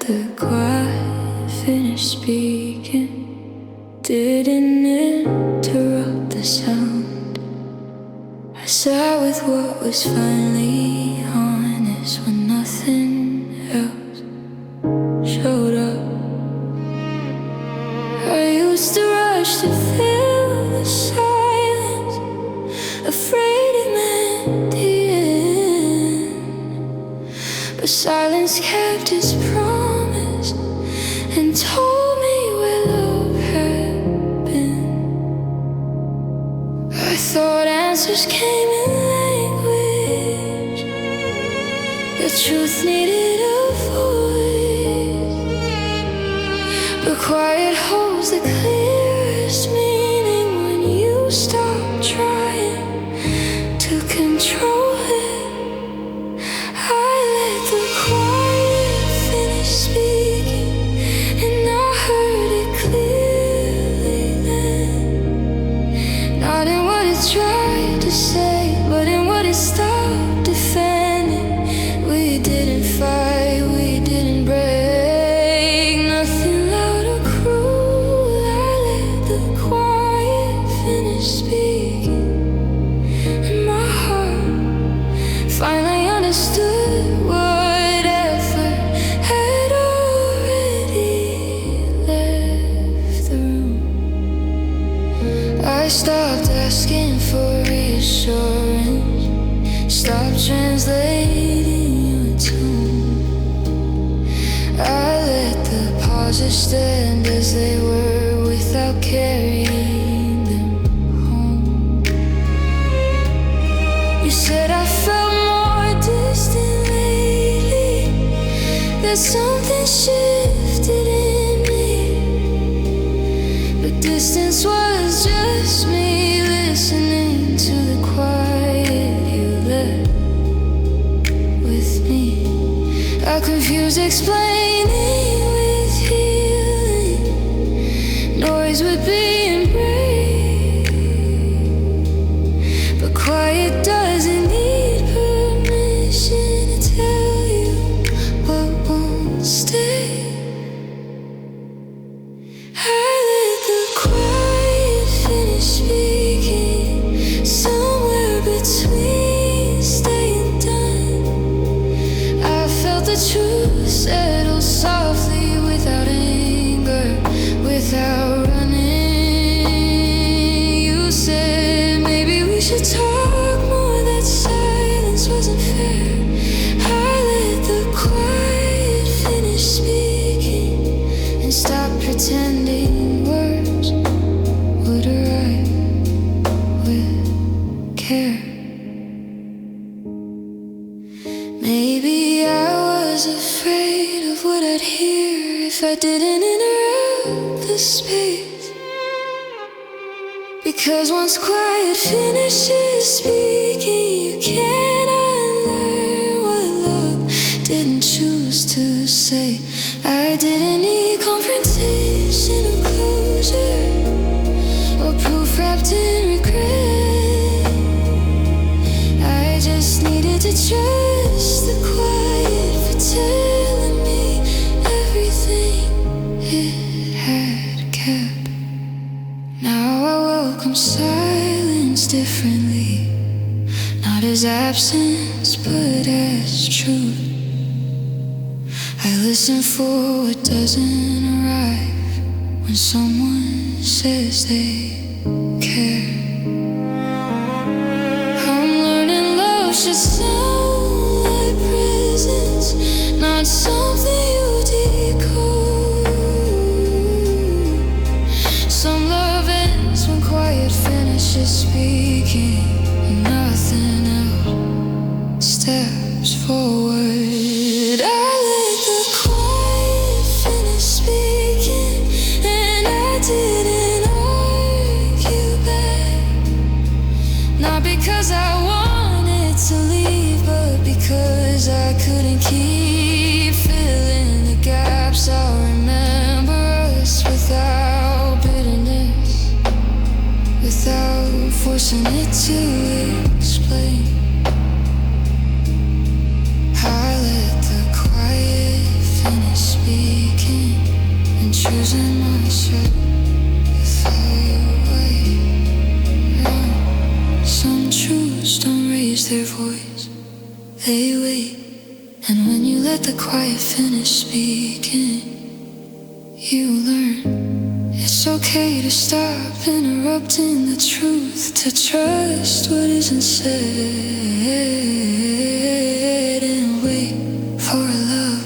the quiet finish speaking. Didn't interrupt the sound. I sat with what was finally honest when nothing else showed up. I used to rush to fill the silence, afraid it meant the end. But silence kept its promise and told me where love had been. I thought answers came in language, the truth needed a voice, but quiet holds the clearest meaning when you stop trying to control it. I let the quiet finish speaking, and I heard it clearly then. Not in what it tried to say, but in what it stopped defending. We didn't fight, we didn't break, nothing loud or cruel. I let the quiet finish speaking, and my heart finally understood what effort had already left the room. I stopped asking for reassurance, stopped translating your tone. I let the pauses stand as they were without carrying them home. You said I felt more distant lately, that something shifted in me, but distance was just me listening to the quiet you left with me. I confused explaining with healing, noise with being brave, but quiet doesn't need permission to tell you what won't stay. I let the quiet finish speaking, somewhere between staying done. I felt the truth settle softly without anger, without running. You said maybe we should talk more, that silence wasn't fair. I let the quiet finish speaking and stop pretending words would arrive with care. Maybe I was afraid of what I'd hear if I didn't interrupt the space, because once quiet finishes speaking, you can't unlearn what love didn't choose to say. I didn't need confrontation or closure, or proof wrapped in regret. I just needed to trust the quiet for telling me everything it had kept. Now I welcome silence differently, not as absence but as truth. I listen for what doesn't arrive when someone says they care. I'm learning love should sound like presence, not something you decode. Some love ends when quiet finishes speaking, and nothing else steps forward. I let the quiet finish speaking, and I didn't argue back. Not because I wanted to leave, but because I couldn't keep filling the gaps. I'll remember us without bitterness, without forcing it to explain. I let the quiet finished speaking and choosing myself away. No, some truths don't raise their voice, they wait. And when you let the quiet finish speaking, you learn it's okay to stop interrupting the truth, to trust what isn't said, and wait for a love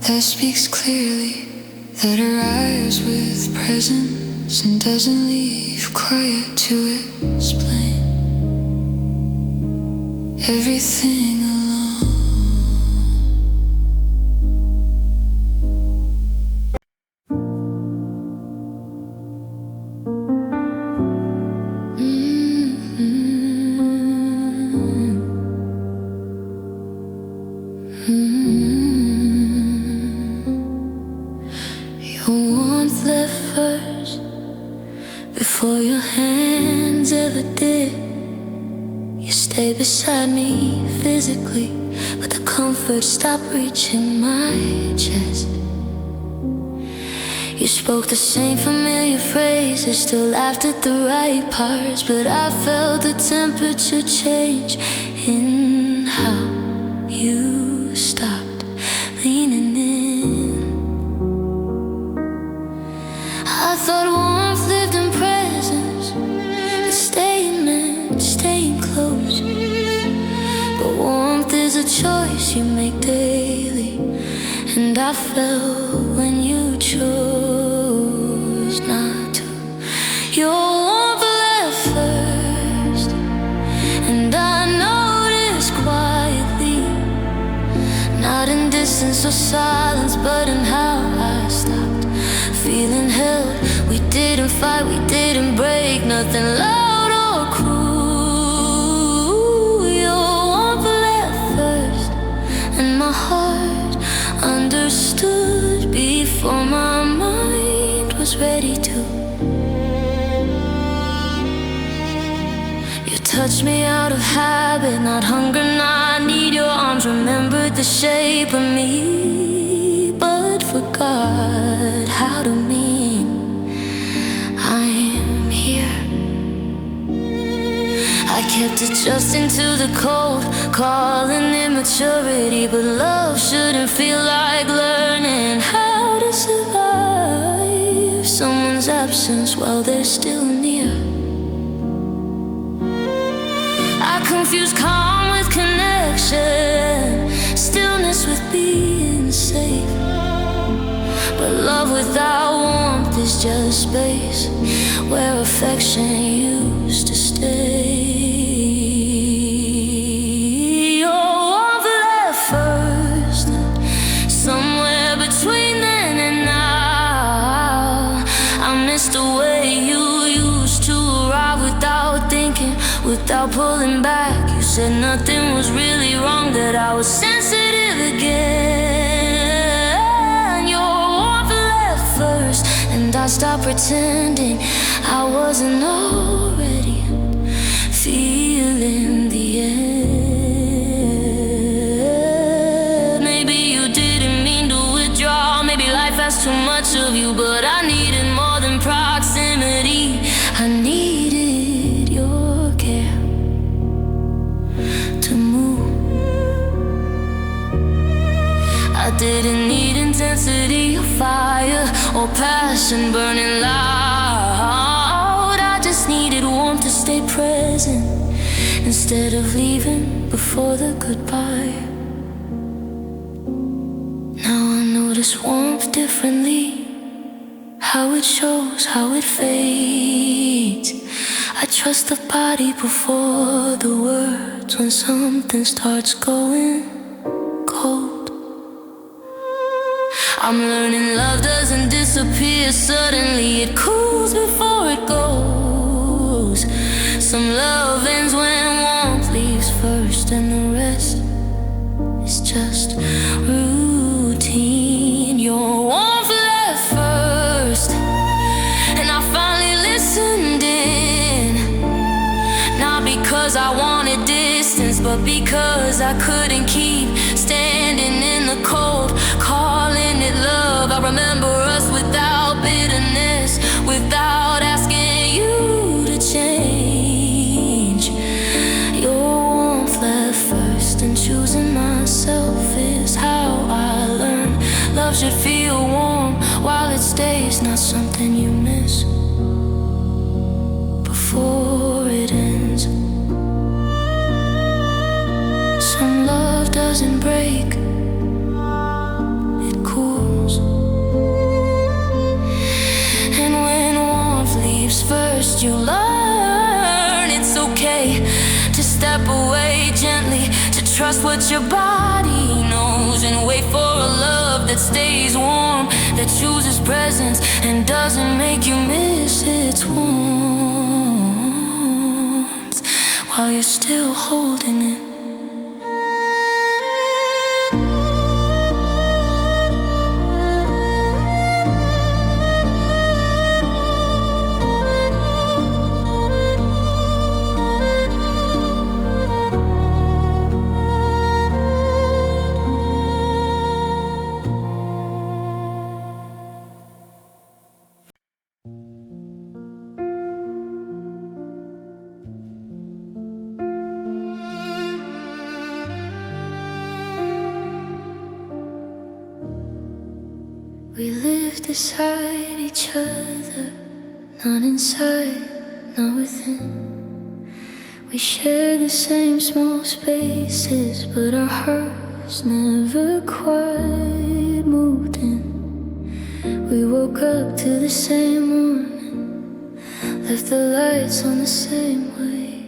that speaks clearly, that arrives with presence and doesn't leave quiet to explain everything alone. Your warmth left first before your hands ever did. You stayed beside me physically, but the comfort stopped reaching my chest. You spoke the same familiar phrases, still laughed at the right parts, but I felt the temperature change in how you stopped leaning in. I thought warmth lived in presence, that staying meant staying close. But warmth is a choice you make daily, and I felt when you chose not to. Your warmth left first, and I noticed quietly, not in distance or silence, but in how I stopped feeling held. We didn't fight, we didn't break, nothing loud or cruel. Your warmth left first, and my heart understood before my mind was ready to. You touched me out of habit, not hunger, not need. Your arms remembered the shape of me, but forgot how to mean I'm here. I kept adjusting to the cold, calling immaturity, but love shouldn't feel like learning how to survive someone's absence while they're still near. I confuse calm with connection, stillness with being safe. But love without warmth is just space where affection used to stay. Your warmth left first, somewhere between then and now. I missed the way you used to arrive without thinking, without pulling back. You said nothing was really wrong, that I was sensitive again. Your warmth left first, and I stopped pretending I wasn't already feeling the air. Maybe you didn't mean to withdraw, maybe life has too much of you, but I needed more than proximity. I needed your care to move. I didn't need intensity or fire or passion burning loud. I just needed warmth to stay present instead of leaving before the goodbye. Now I notice warmth differently, how it shows, how it fades. I trust the body before the words when something starts going cold. I'm learning love doesn't disappear suddenly, it cools before it goes. Some love ends when warmth leaves first, and the rest is just routine. Your warmth left first, and I finally listened in. Not because I wanted distance, but because I couldn't keep standing in the cold, calling Love should feel warm while it stays, not something you miss before it ends. Some love doesn't break, it cools. And when warmth leaves first, you learn it's okay to step away gently, to trust what your body knows, and wait for a love that stays warm, that chooses presence and doesn't make you miss its warmth while you're still holding it. We live beside each other, not inside, not within. We share the same small spaces, but our hearts never quite moved in. We woke up to the same morning, left the lights on the same way,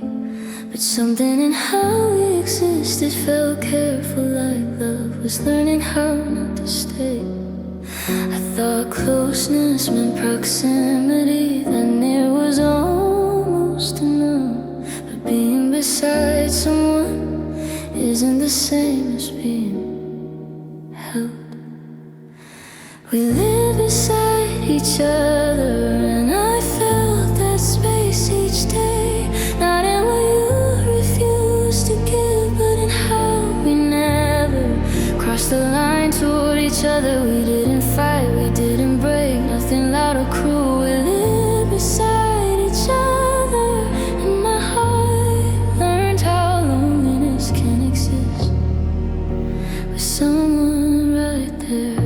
but something in how we existed felt careful, like love was learning how not to stay. I thought closeness meant proximity, that near was almost enough. But being beside someone isn't the same as being held. We live beside each other, and I felt that space each day, not in what you refused to give, but in how we never crossed the line toward each other. We didn't fight, we didn't break, nothing loud or cruel. We lived beside each other, and my heart learned how loneliness can exist with someone right there.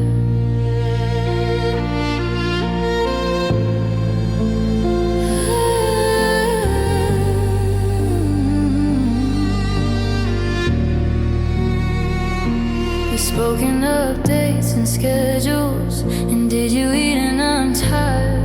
We spoke in updates and schedules, and did you eat? And I'm tired,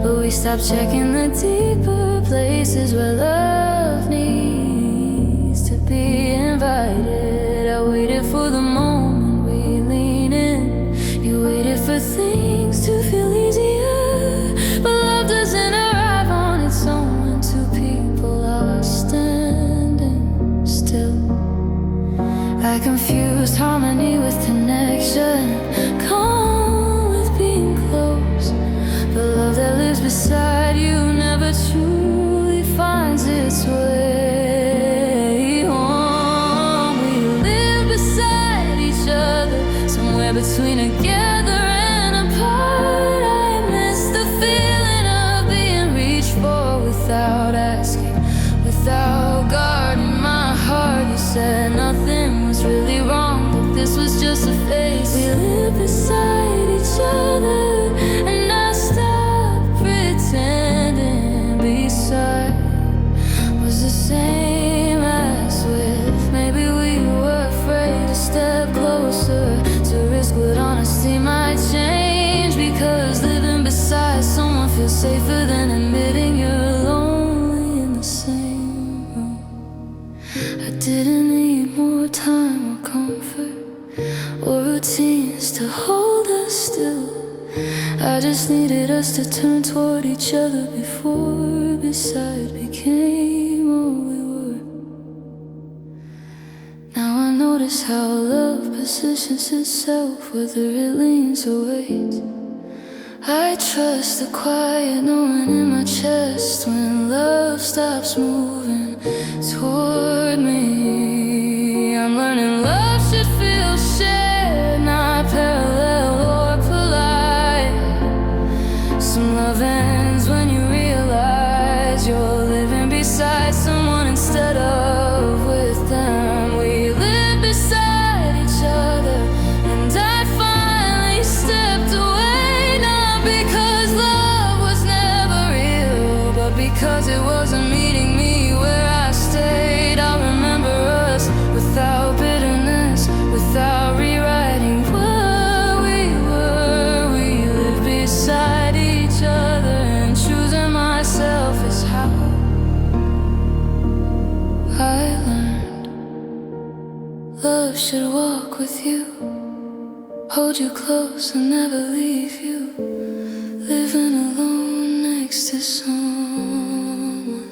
but we stopped checking the deeper places where love needs to be invited. I waited for the moment we lean in, you waited for things to feel easier, but love doesn't arrive on its own when two people are standing still. I confused harmony with connection, calm with being close, but love that lives beside you never truly finds its way home. We live beside each other, somewhere between together and apart. I miss the feeling of being reached for without asking, without guarding my heart. You said nothing was really wrong, but this was just a phase. We live beside each other, and I stopped pretending beside was the same as with. Maybe we were afraid to step closer, to risk what honesty might change, because living beside someone feels safer than admitting you're lonely in the same room. I didn't need more time or comfort or routines to hold us still. I just needed us to turn toward each other before beside became all we were. Now I notice how love positions itself, whether it leans or waits. I trust the quiet knowing in my chest when love stops moving toward me. I'm learning love should feel shared, not parallel or polite. Some love ends when you realize you're living beside someone instead of with them. We live beside each other, and I hold you close and never leave you, living alone next to someone.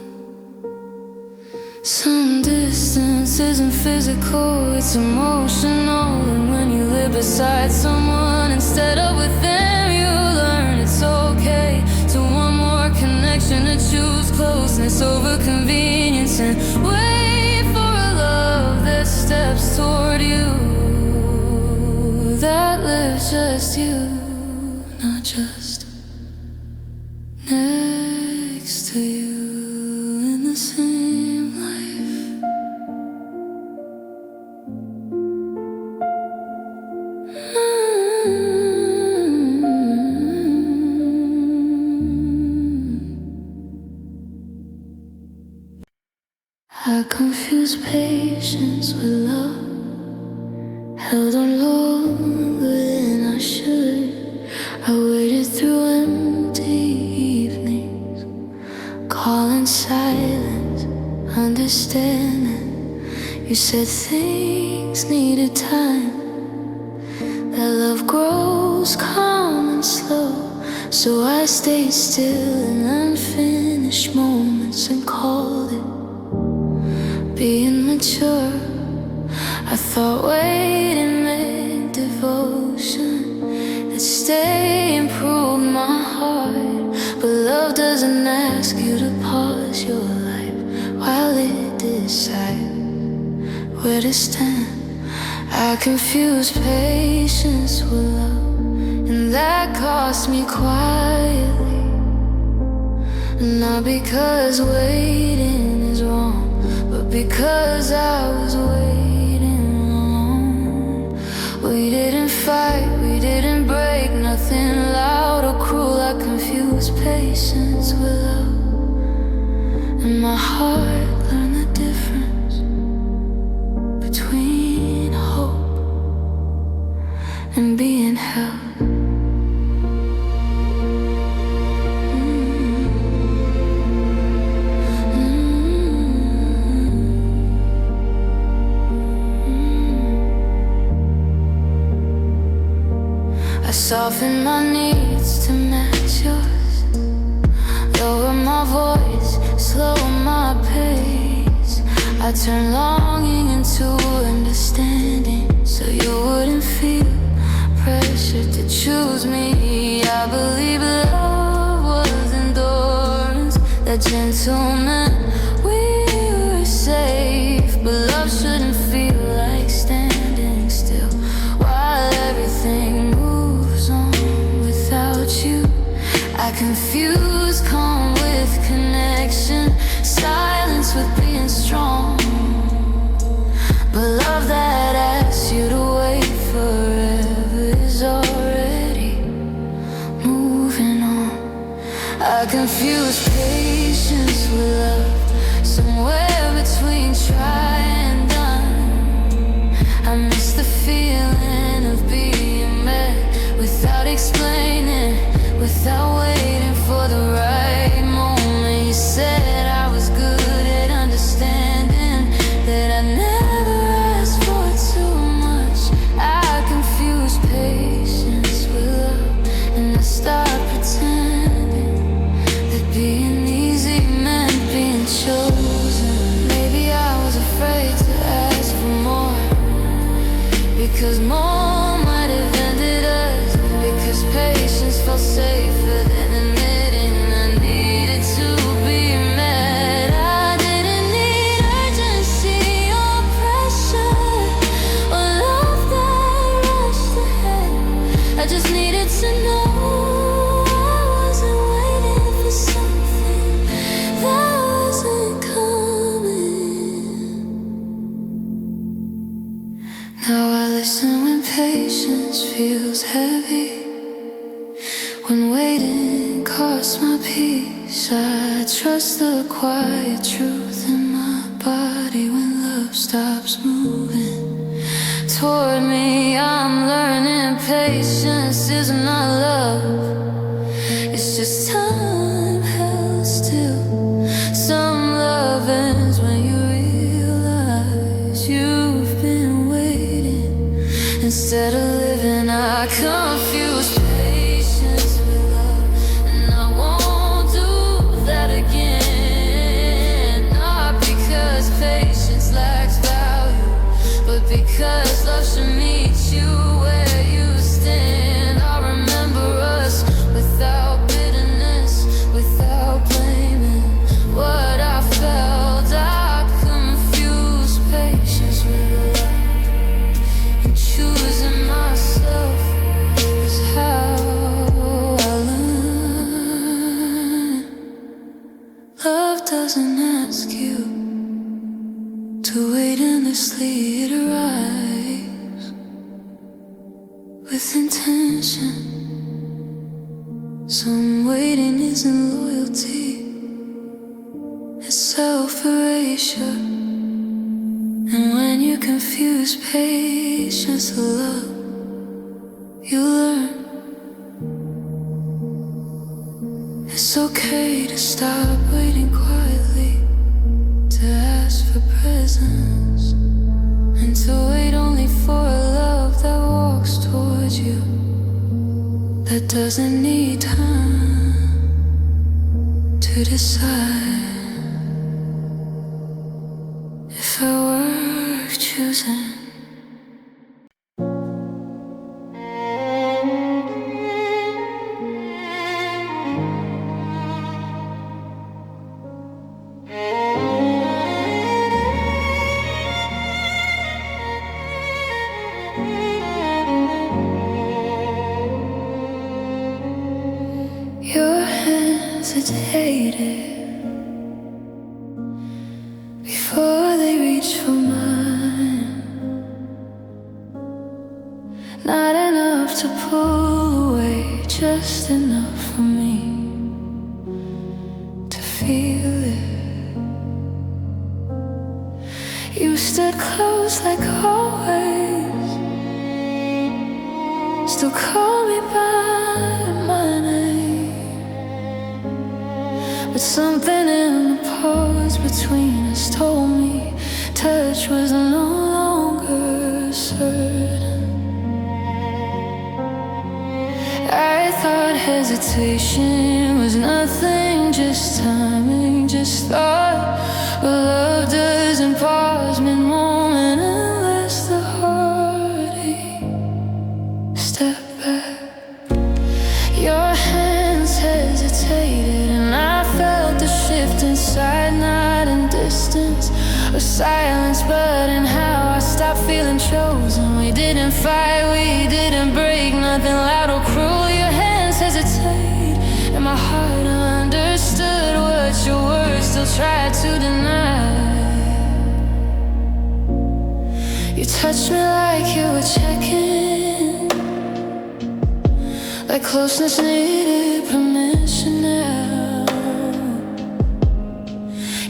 Some distance isn't physical, it's emotional. And when you live beside someone instead of with them, you learn it's okay to want more connection, to choose closeness over convenience, and wait for a love that steps toward you, that lives just you, not just next to you in the same life. I confuse patience with love, held on longer than I should. I waited through empty evenings, calling silence, understanding. You said things needed time, that love grows calm and slow. So I stayed still in unfinished moments and called it being mature. I thought waiting meant devotion, that stay improved my heart. But love doesn't ask you to pause your life while it decides where to stand. I confuse patience with love, and that cost me quietly. Not because waiting is wrong, but because I was waiting alone. We didn't fight, we didn't break, nothing loud or cruel. I confused patience with love, and my heart learned the difference between hope and being held. I soften my needs to match yours, lower my voice, slow my pace. I turn longing into understanding, so you wouldn't feel pressure to choose me. I believe love was endurance, that gentleman, we were safe. But love shouldn't feel like standing still while everything moves on without you. I confuse calm with connection, silence with being strong. But love that asks you to wait forever is already moving on. I confuse patience with love, somewhere between try and done. I miss the feeling of being met without explaining, without waiting for the right moment. You said I was good at understanding, that I never asked for too much. I confused patience with love, and I stopped pretending that being easy meant being chosen. Maybe I was afraid to ask for more, because more might have ended us. Because patience felt safer than admitting I needed to be met. I didn't need urgency or pressure, or love that rushed ahead. I just needed to know I wasn't waiting for something that wasn't coming. Now I listen when patience feels heavy, when waiting costs my peace. I trust the quiet truth in my body when love stops moving toward me. I'm learning patience is not love, it's just time held still. Some love ends when you realize you've been waiting instead of living out. I confuse patience with love, and I won't do that again. Not because patience lacks value, but because love should meet you where you stand. I remember us without bitterness, without blaming what I felt. I confuse patience with love, and choosing myself is how I learn. Love doesn't ask you to wait endlessly, it arrives with intention. Some waiting isn't loyalty, it's self-erasure. And when you confuse patience with love, you learn it's okay to stop waiting quietly, to ask for presence, and to wait only for a love that walks towards you, that doesn't need time to decide if I were choosing. Your hesitated before they reach for mine. Not enough to pull away, just enough for me to feel it. You stood close like always, still call me by my name. But something in the pause between us told me touch was no longer certain. I thought hesitation was nothing, just timing, just thought. But love doesn't pause mid-moment unless the heartache step back. Your hands hesitated, and I felt the shift inside, not in distance or silence, but in how I stopped feeling chosen. We didn't fight, we didn't break, nothing loud or cruel. Your hands hesitate, and my heart understood what your words still tried to deny. You touched me like you were checking, like closeness needed permission now.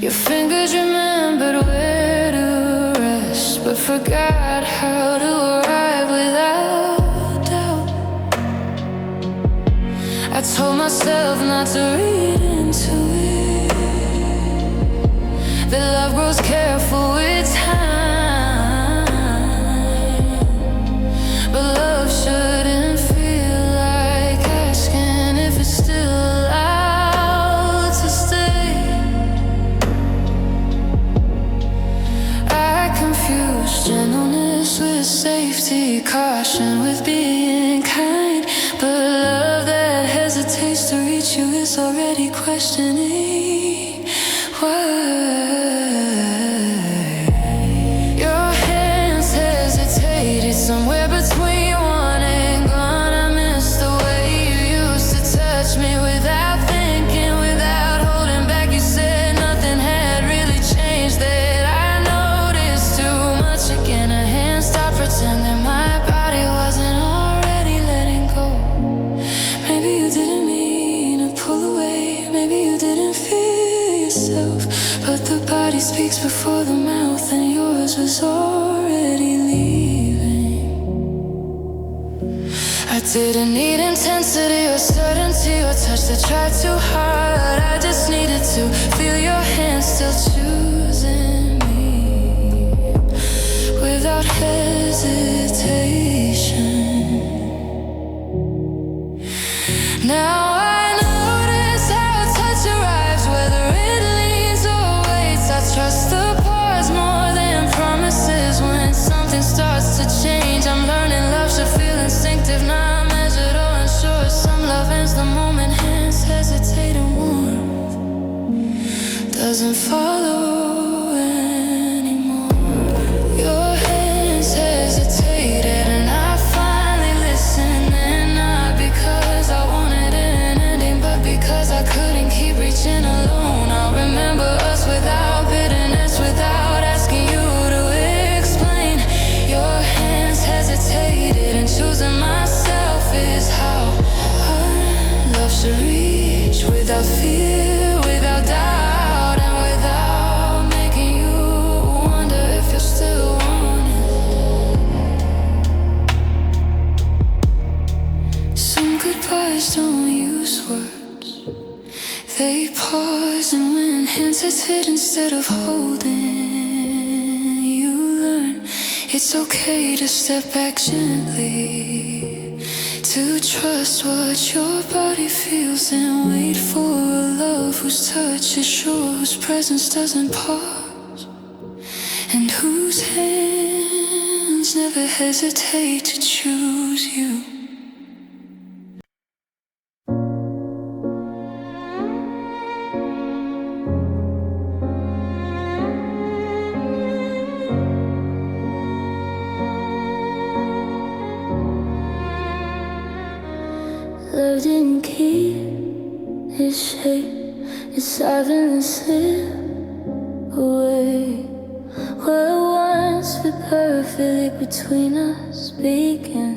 Your fingers remembered where to rest, but forgot how to arrive without doubt. I told myself not to read into it, that love grows careful with time, but love shouldn't feel like asking if it's still allowed to stay. I confuse gentleness with safety, caution with being kind, but love that hesitates to reach you is already questioning why. Your hands hesitated somewhere between one and gone. I miss the way you used to touch me without thinking, without holding back. You said nothing had really changed, that I noticed too much again. A hand stopped pretending my body wasn't already letting go. Maybe you didn't mean to pull away, maybe you didn't feel yourself, but the body speaks before the mouth, and yours was already leaving. I didn't need intensity or certainty or touch that tried too hard. I just needed to feel your hand still choosing me without hesitation. Now I notice how touch arrives, whether it leans or waits. I trust the pause more than promises. When something starts to change, I'm learning love should feel instinctive, not measured or unsure. Some love ends the moment hands hesitate, and warmth doesn't follow anymore. Your hands hesitated, and I finally listened. And not because I wanted an ending, but because I couldn't keep reaching alone. I'll remember us without bitterness, without asking you to explain. Your hands hesitated, and choosing myself is how love should reach, without fear, without doubt, and without making you wonder if you're still wanting. Some goodbyes don't use words, they pause, and when hands hesitate instead of holding, you learn it's okay to step back gently, to trust what your body feels, and wait for a love whose touch is sure, whose presence doesn't pause, and whose hands never hesitate to choose you. Love didn't keep its shape, it silently slipped away. What once fit perfectly between us began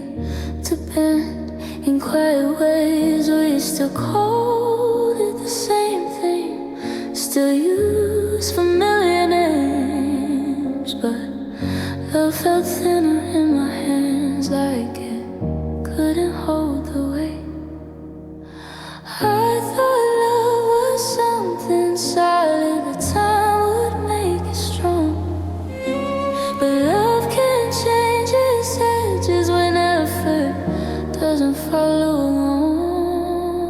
to bend in quiet ways. We still called it the same thing, still use familiar names, but love felt thinner in my hands, like it couldn't hold the weight. I thought love was something solid, that time would make it strong. But love can change its edges when effort doesn't follow along.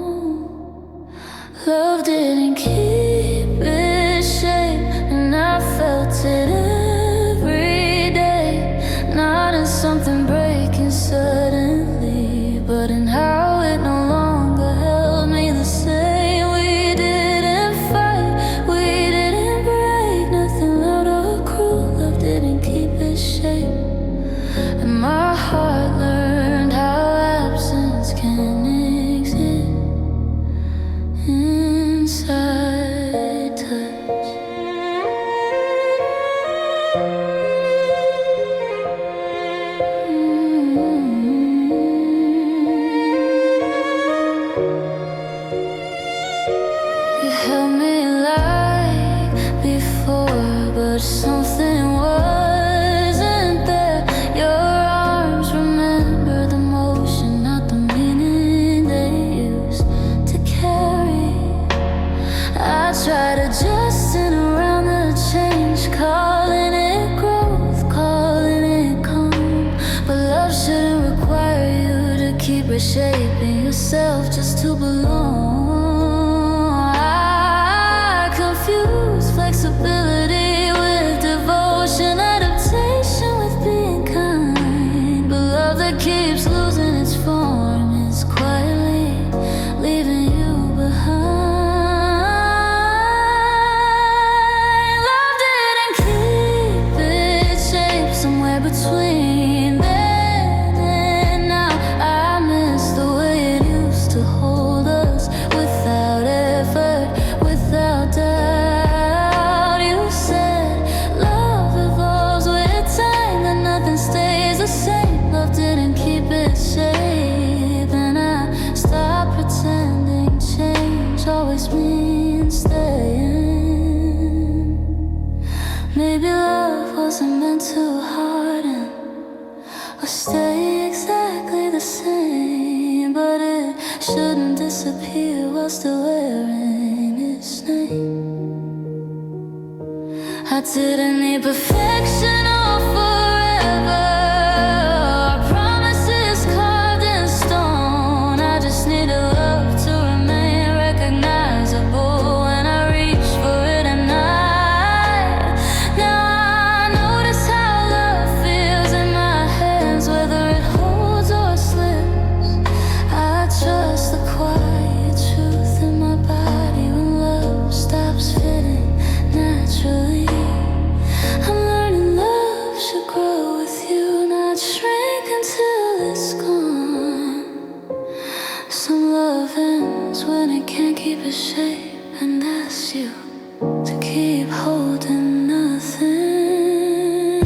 Love didn't keep its shape, and I felt it every day. Not in something breaking suddenly, but in how it no longer held me the same. We didn't fight, we didn't break, nothing loud or cruel. Love didn't keep its shape, and my heart learned how absence can exist inside touch. You held me like before, but something wasn't there. Your arms remember the motion, not the meaning they used to carry. I tried adjusting around the change, calling it growth, calling it calm. But love shouldn't require you to keep reshaping yourself just to belong. Confuse flexibility with devotion, adaptation with being kind. But love that keeps losing its form is quietly leaving you behind. Love didn't keep its shape, somewhere between then and now. I miss the way it used to hold us, without effort, without doubt. You said love evolves with time, that nothing stays the same. Love didn't keep its shape, and I stopped pretending change always means staying. Maybe love wasn't meant to harden or stay exactly the same, but it shouldn't disappear while still wearing its name. I didn't need perfection or forever, our promises carved in stone. I just needed love its shape and ask you to keep holding nothing.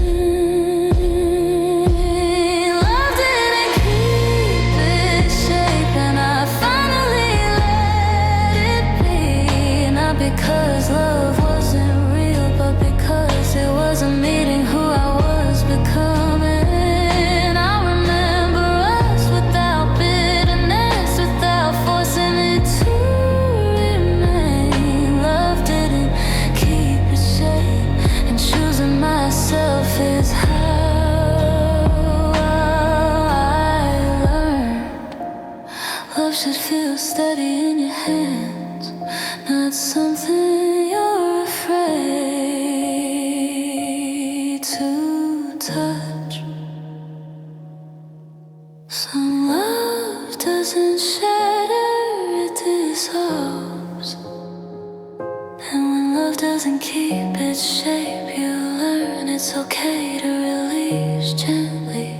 Love didn't keep its shape, and I finally let it be. Not because love wasn't real, but because it wasn't meeting who I was becoming. I remember us without bitterness, without forcing it to remain. Love didn't keep its shape, and choosing myself is how I learned. Love should feel steady in your hands, not something you're afraid to touch. Some love doesn't shatter, it dissolves. And when love doesn't keep its shape, you learn it's okay to release gently,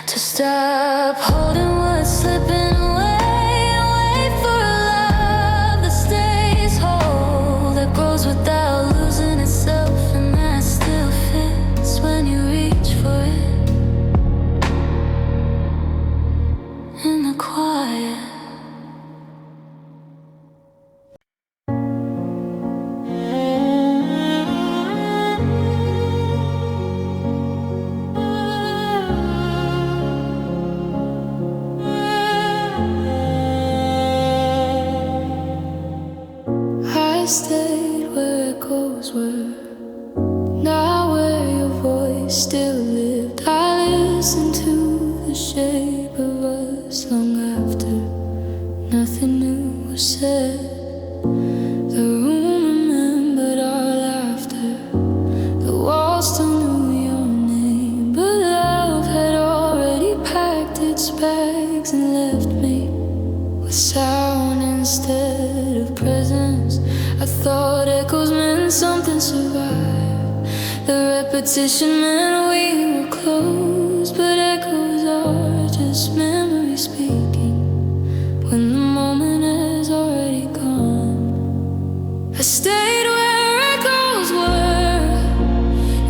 to stop holding what's slipping away, and wait for a love that stays whole, that grows without losing itself, and that still fits when you reach for it in the quiet. I stayed where echoes were, not where your voice still lived. I listened to the shape of us long after nothing new was said. The room remembered our laughter, the walls still knew your name, but love had already packed its bags and left me with sound instead of presence. I thought echoes meant something survived, the repetition meant we were close, but echoes are just memory speaking when the moment is already gone. I stayed where echoes were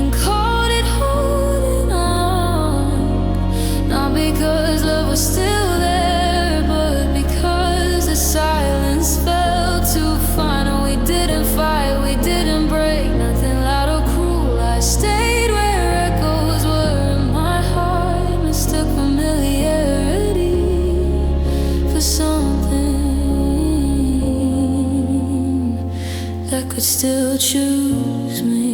and called it holding on, not because love was still there, but because the silence felt too final. We didn't fight, we didn't break, nothing loud or cruel. I stayed where echoes were, and my heart mistook familiarity for something that could still choose me.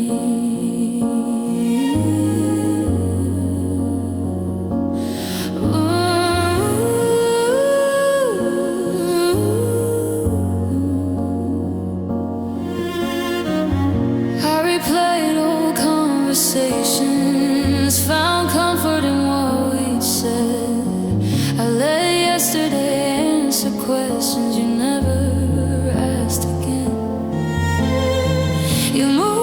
I replayed old conversations, found comfort in what we'd said. I let yesterday answer questions you never asked again. You moved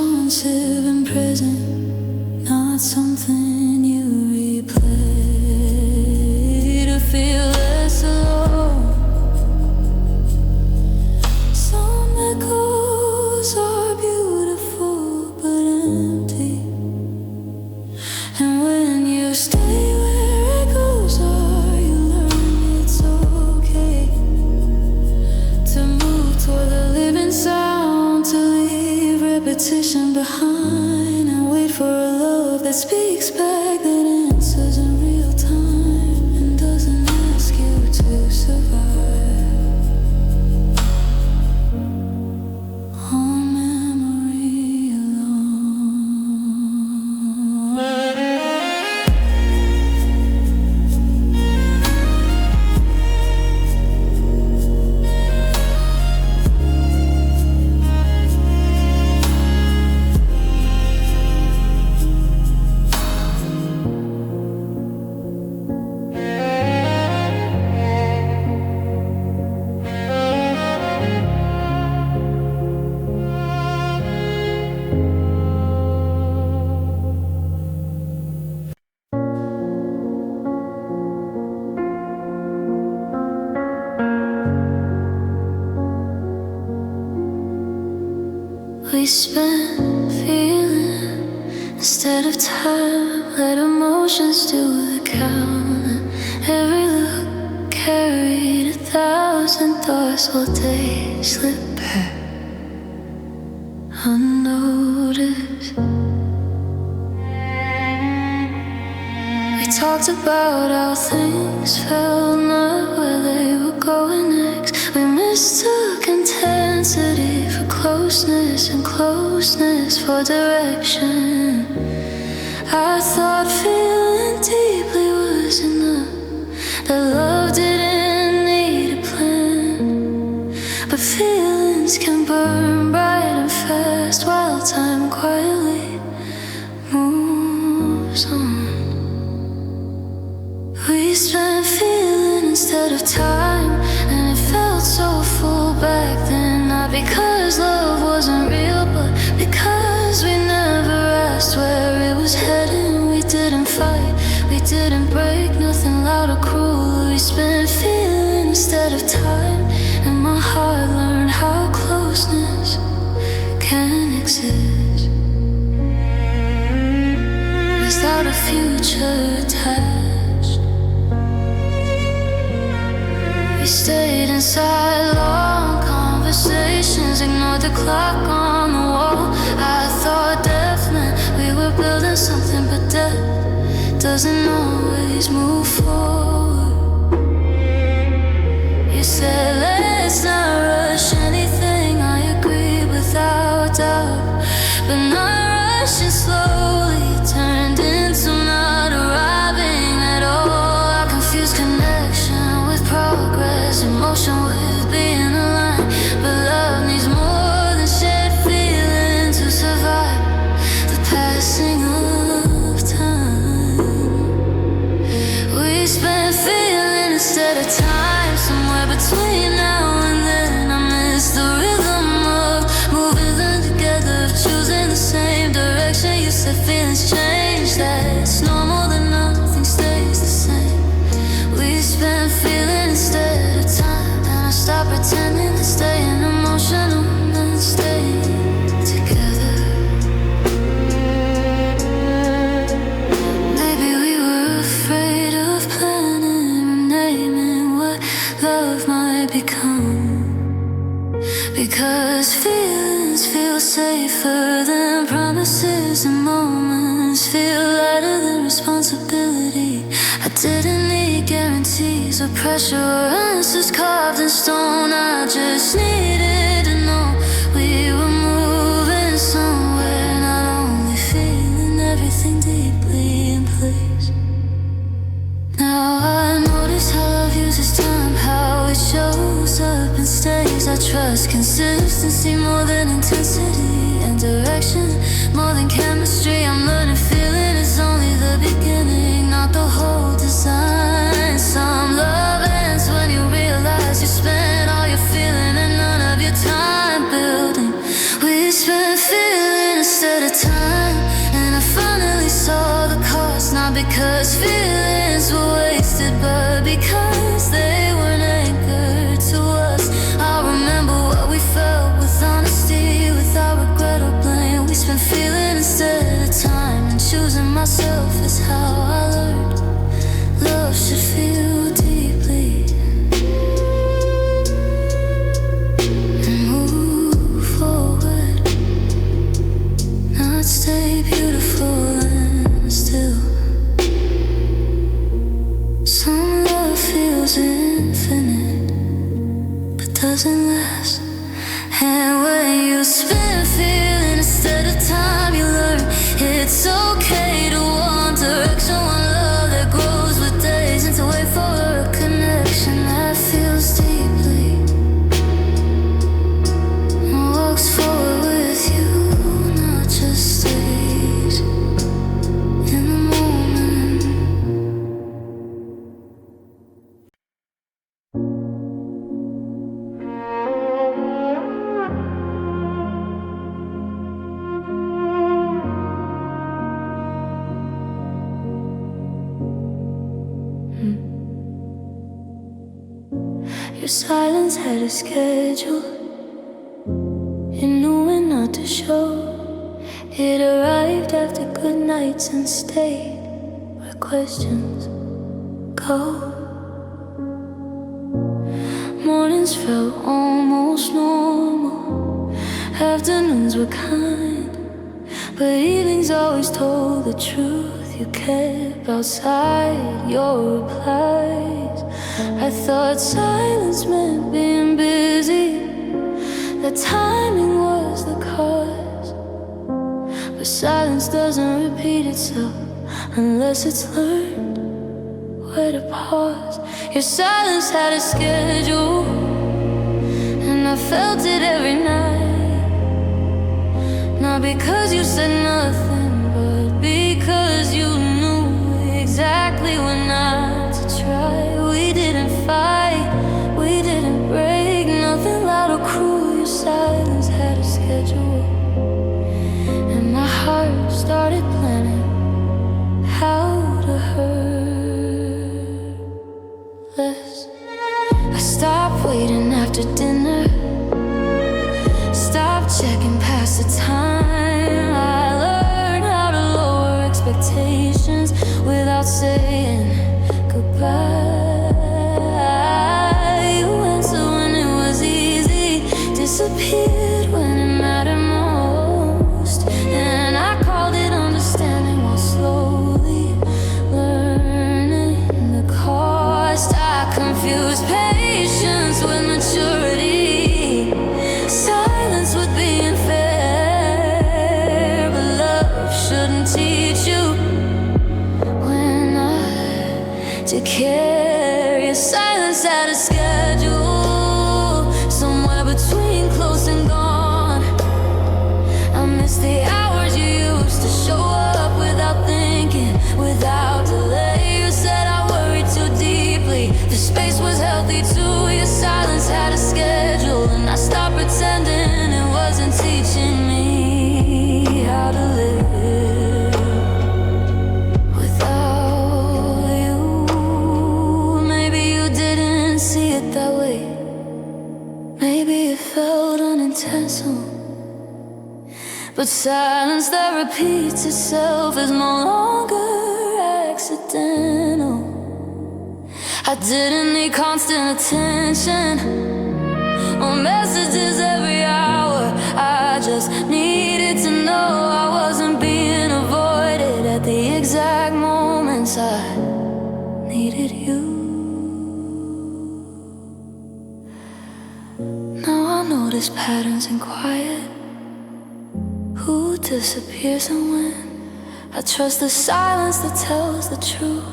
unresponsive and present, not something you replay to feel less alone. Some echoes are beautiful but empty, and when you stay where echoes are, you learn it's okay to move toward the living sound, to leave repetition behind and wait for a love that speaks back, that answers in real time and doesn't ask you to survive on memory alone. We spend feeling instead of time, let emotions do the counting. Every look carried 1,000 thoughts while days slip back unnoticed. We talked about how things felt, not where they were going next. We mistook intensity for closeness and closeness for direction. I thought feeling deeply was enough, that love didn't need a plan. But feelings can burn bright and fast while time quietly moves on. We spent feeling instead of time, and it felt so full back then. Not because love wasn't real, but because we never asked where it was heading. We didn't fight, we didn't break, nothing loud or cruel. We spent feeling instead of time, and my heart learned how closeness can exist without a future attached. We stayed inside long conversations, ignored the clock on the wall. I thought death meant we were building something, but death doesn't always move forward. You said let's not rush anything, I agree without doubt, but not rushing slowly turned into not arriving at all. I confused connection with progress, emotion with being aligned, but love needs more than shared feeling to survive the passing of time. We spent feeling instead of time, somewhere between now and then. I miss the rhythm of moving them together, choosing the same direction. You said feelings change, that's normal, that nothing stays the same. We spent feeling instead of time, and I stopped pretending to stay in emotional and stay together. Maybe we were afraid of planning, naming what love might become, because feelings feel safer than promises, and moments feel lighter than responsibility. I didn't need guarantees or pressure or answers carved in stone. I just needed to know we were moving somewhere, not only feeling everything deeply in place. Now I notice how love uses time, how it shows up and stays. I trust consistency more than intensity, and direction more than chemistry. I'm learning feeling is only the beginning, not the whole design. Some love ends when you realize you spent all your feeling and none of time, and I finally saw the cost. Not because feelings were wasted, but because they weren't anchored to us. I remember what we felt with honesty, without regret or blame. We spent feeling instead of time, and choosing myself is how I learned love should feel deeply and move forward, not stay beautiful and still. Some love feels infinite but doesn't last. And when you spend feeling instead of time, you learn it's okay to want direction, one love that grows with days, and to wait for a connection that feels deeply and walks forward with you, not just stays in the moment. Your silence had a schedule, you knew when not to show. It arrived after good nights and stayed where questions go. Mornings felt almost normal, afternoons were kind, but evenings always told the truth. You kept outside your replies. I thought silence meant being busy, that timing was the cause. But silence doesn't repeat itself unless it's learned where to pause. Your silence had a schedule, and I felt it every night. Not because you said nothing, but because you knew exactly when not to try. We didn't fight, we didn't break, nothing loud or cruel. Your silence had a schedule, and my heart started planning how to hurt less. I stopped waiting after dinner, stopped checking past the time. I learned how to lower expectations without saying goodbye. You answered when it was easy, disappeared when it mattered most, and I called it understanding while slowly learning the cost. I confused patience with maturity, silence with being fair, but love shouldn't teach you when not to care. Your silence had a schedule, somewhere between close and gone. I miss the hours you used to show up without thinking, without delay. You said I worried too deeply, the space was healthy too. Your silence had a schedule, and I stopped pretending it wasn't teaching me how to live without you. Maybe you didn't see it that way, maybe it felt unintentional, but silence that repeats itself is no longer accidental. I didn't need constant attention or messages every hour. I just needed to know I wasn't being avoided at the exact moments I needed you. Now I notice patterns in quiet, who disappears and when. I trust the silence that tells the truth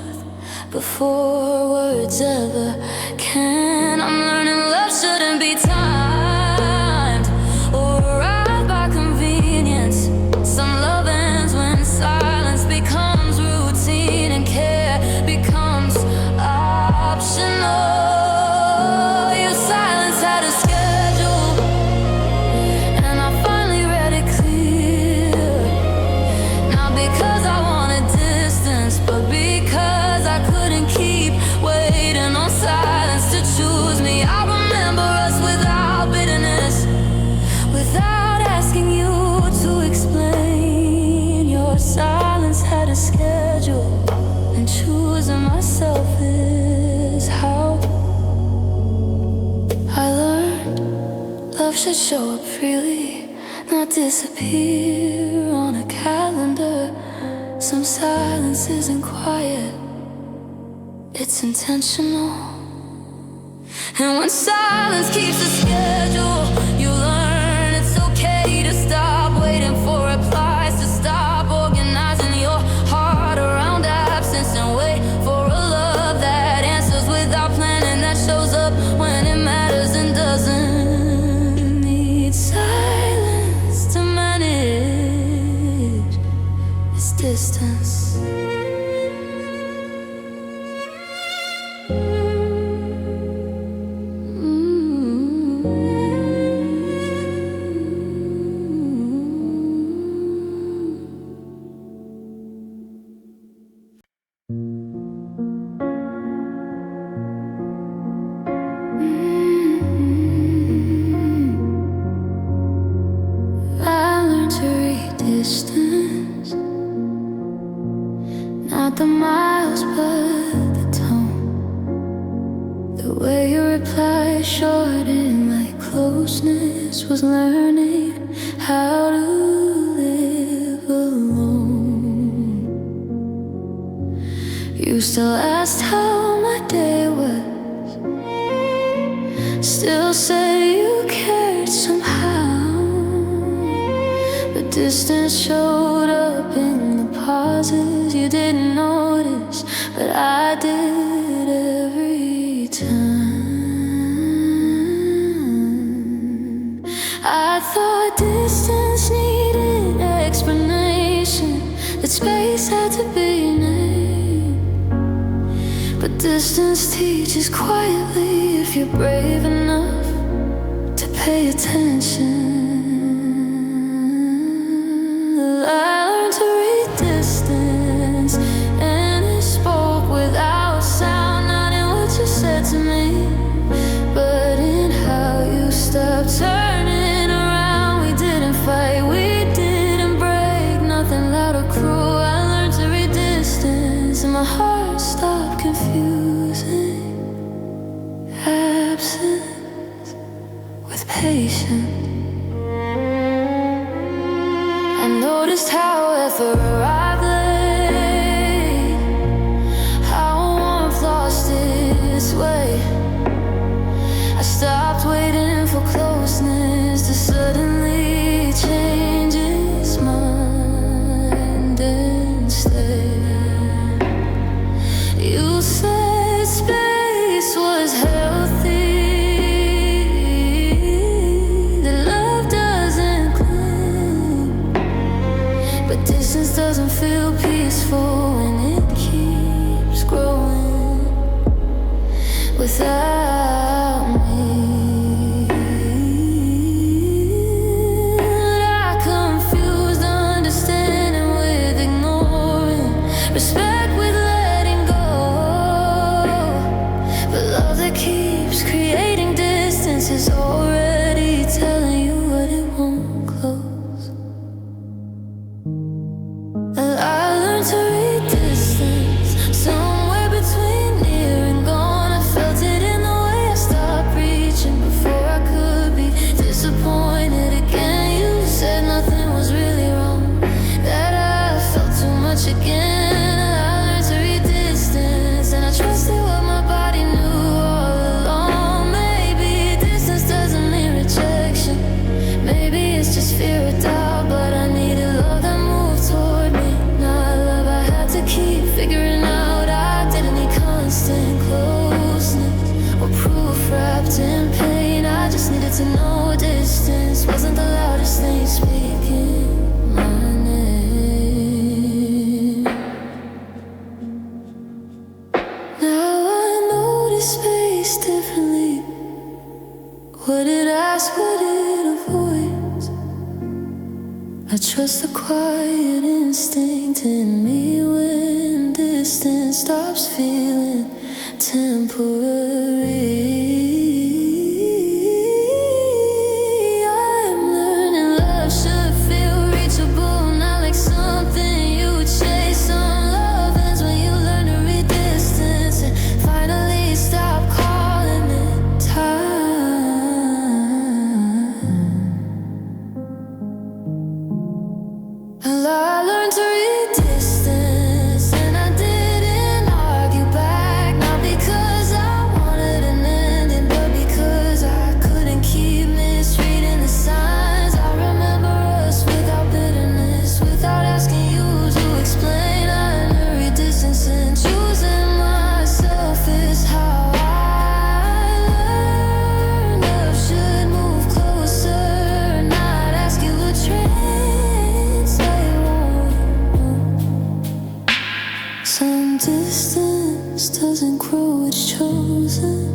before words ever can. I'm learning love shouldn't be timed or arrived by convenience. Some love ends when silence becomes routine and care becomes optional. Your silence had a schedule, and I finally read it clear. myself is how I learned love should show up freely, not disappear on a calendar. Some silence isn't quiet, it's intentional. And when silence keeps the schedule, you learn it's okay to stop waiting for replies, to stop organizing your heart around absence and wait for a love that answers without planning, that shows up when it matters and doesn't need silence to manage its distance. Distance, not the miles but the tone. The way you reply shortened like closeness, was learning how to live alone. You still asked how my day was, still said you cared somehow. Distance showed up in the pauses you didn't notice, but I did every time. I thought distance needed explanation, that space had to be named. But distance teaches quietly if you're brave enough to pay attention. I learned to read distance, and it spoke without sound, not in what you said to me, but in how you stopped turning around. We didn't fight, we didn't break, nothing loud or cruel. I learned to read distance, and my heart stopped confusing absence with patience. Noticed how effort arrived late, how warmth lost its way. I stopped waiting for closeness to suddenly change its mind and stay. You said space was healthy, distance doesn't feel peaceful when it keeps growing without me. But I confused understanding with ignoring, respect with letting go. But love that keeps creating distance is already telling you what it won't close. To read distance, somewhere between near and gone. I felt it in the way I stopped reaching before I could be disappointed again. You said nothing was really wrong, that I felt too much again. I learned to read distance, and I trusted what my body knew all along. Maybe distance doesn't mean rejection, maybe it's just fear or doubt, but I needed love that moved toward me. Keep figuring out I didn't need constant closeness or proof wrapped in pain. I just needed to know distance wasn't the loudest thing speaking my name. Now I notice space differently. What it asks, what it avoids. I trust the quiet instinct in me when distance stops feeling temporary. I'm learning love should feel reachable, not like something you chase. Some love ends when you learn to read distance. Distance doesn't grow, it's chosen.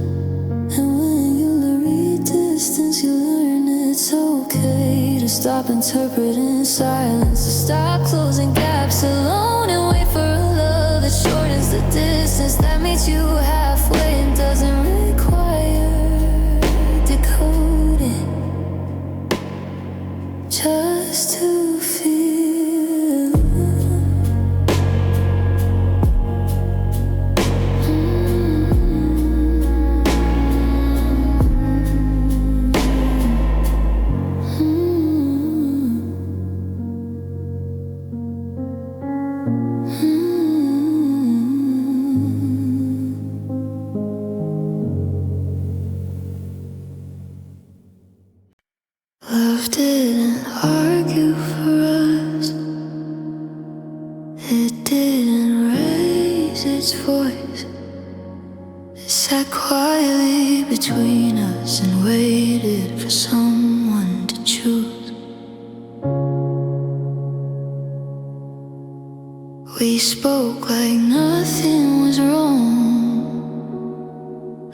And when you read distance, you learn it's okay to stop interpreting silence, to stop closing gaps alone and wait for a love that shortens the distance, that meets you halfway and doesn't require decoding, just to feel. Love didn't argue for us. It didn't raise its voice. It sat quietly between us and waited for someone to choose. We spoke like nothing was wrong,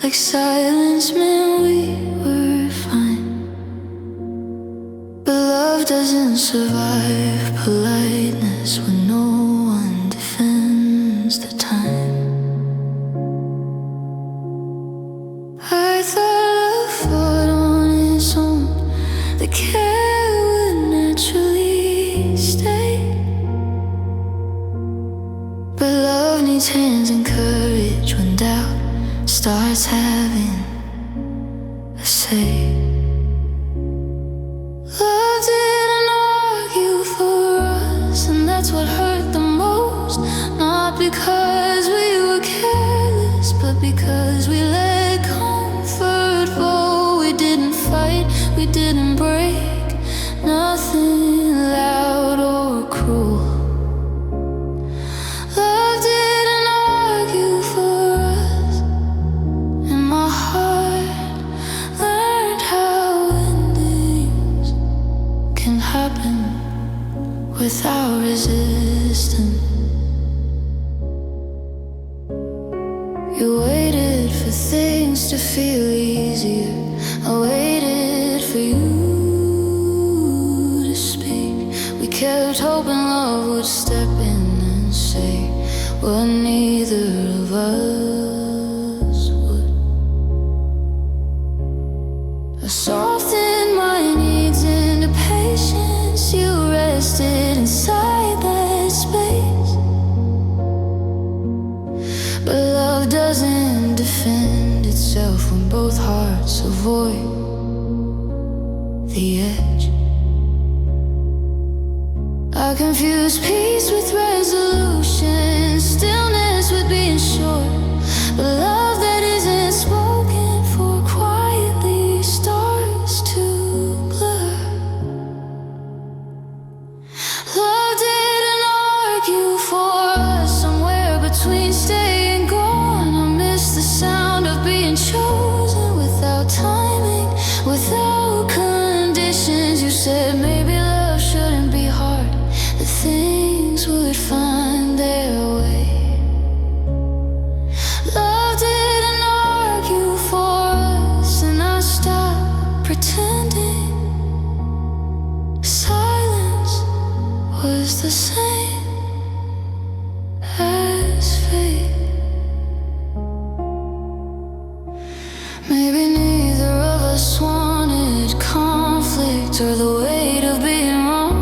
like silence meant we were fine. But love doesn't survive politeness when no one defends the time. I thought love fought on its own, the care would naturally stay. But love needs hands and courage when doubt starts having a say. Love didn't argue for us, and that's what hurt the most. Not because we were careless, but because we let comfort fall. We didn't fight, we didn't break, nothing loud or cruel. Love didn't argue for us, and my heart learned how endings can happen without resistance. You waited for things to feel easier. I waited for you to speak. We kept hoping love would step in and say what neither of us would. I softened my needs into patience. You rested inside that space. But love doesn't defend itself when both hearts avoid the edge. I confuse peace with resolution, stillness with being short. But love that isn't spoken for quietly starts to blur. Love didn't argue for us, somewhere between stay and gone. I miss the sound of being chosen without timing, without conditions. You said maybe love shouldn't be hard, that things would find their way. Love didn't argue for us, and I stopped pretending. Silence was the same as fate. Maybe neither of us wanted conflict or the weight of being wrong.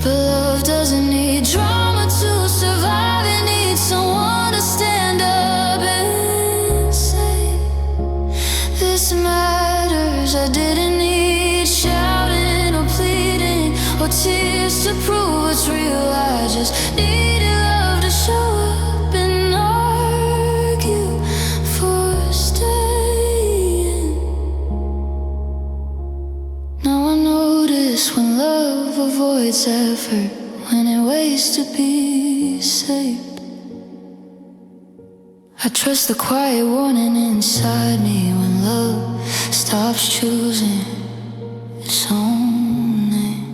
But love doesn't need drama to survive. It needs someone to stand up and say, this matters. I didn't need shouting or pleading or tears to prove what's real. I just needed love to show up and argue for staying. Now I notice when love avoids effort, when it waits to be saved. I trust the quiet warning inside me when love stops choosing its own name.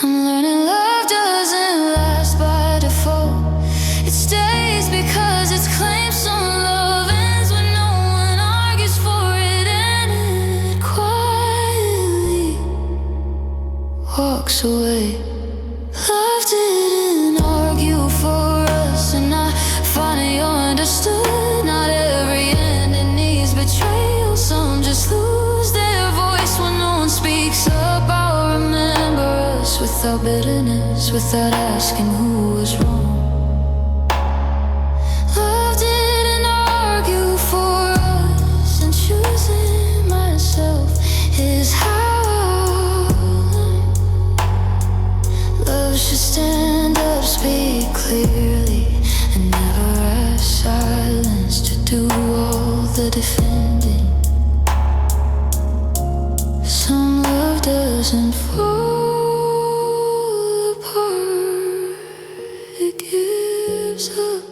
I'm learning love walks away. Love didn't argue for us, and I finally understood. Not every ending needs betrayal. Some just lose their voice when no one speaks up. I'll remember us without bitterness, without asking who was wrong. Love didn't argue for us, and choosing myself is how love should stand up, speak clearly, and never ask silence to do all the defending. Some love doesn't fall apart, it gives up.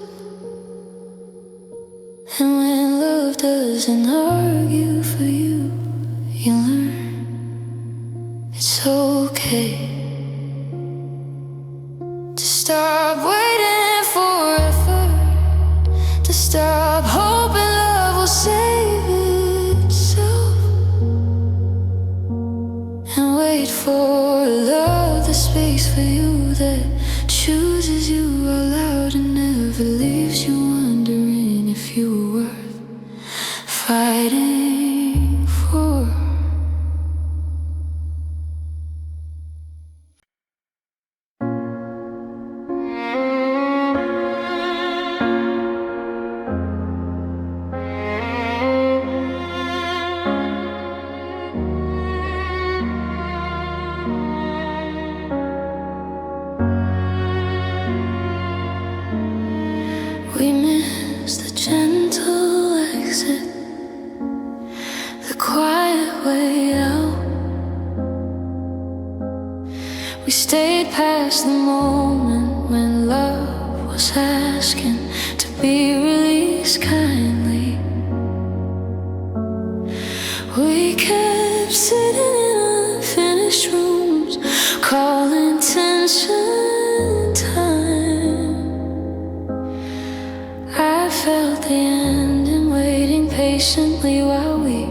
And when love doesn't argue for you, you learn it's okay to stop waiting forever, to stop hoping love will save itself, and wait for love that speaks for you, that chooses you out loud and never leaves you wondering if you were worth fighting for. We miss the gentle exit, the quiet way out. We stayed past the moment when love was asking to be released kindly. We kept sitting in unfinished rooms, calling tension time. I felt the end and waiting patiently while we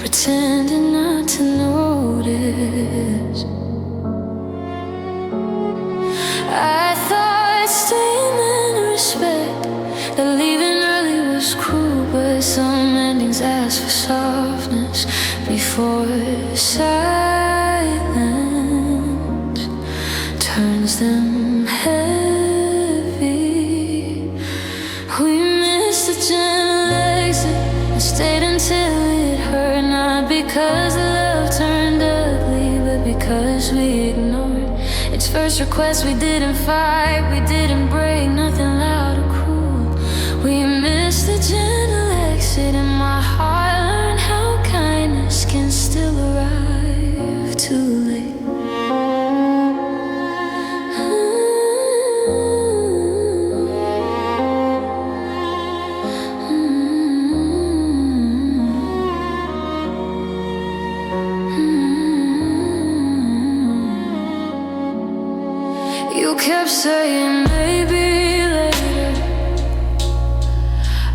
pretended not to notice. I thought staying meant respect, that leaving early was cruel, but some endings ask for softness before silence turns them heavy. We missed the gentle exit and stayed until it hurt, not because the love turned ugly, but because we ignored its first request. We didn't fight, we didn't break, nothing loud or cruel. We missed the gentle exit, and my heart learned how kindness can still arrive too late. You kept saying maybe later,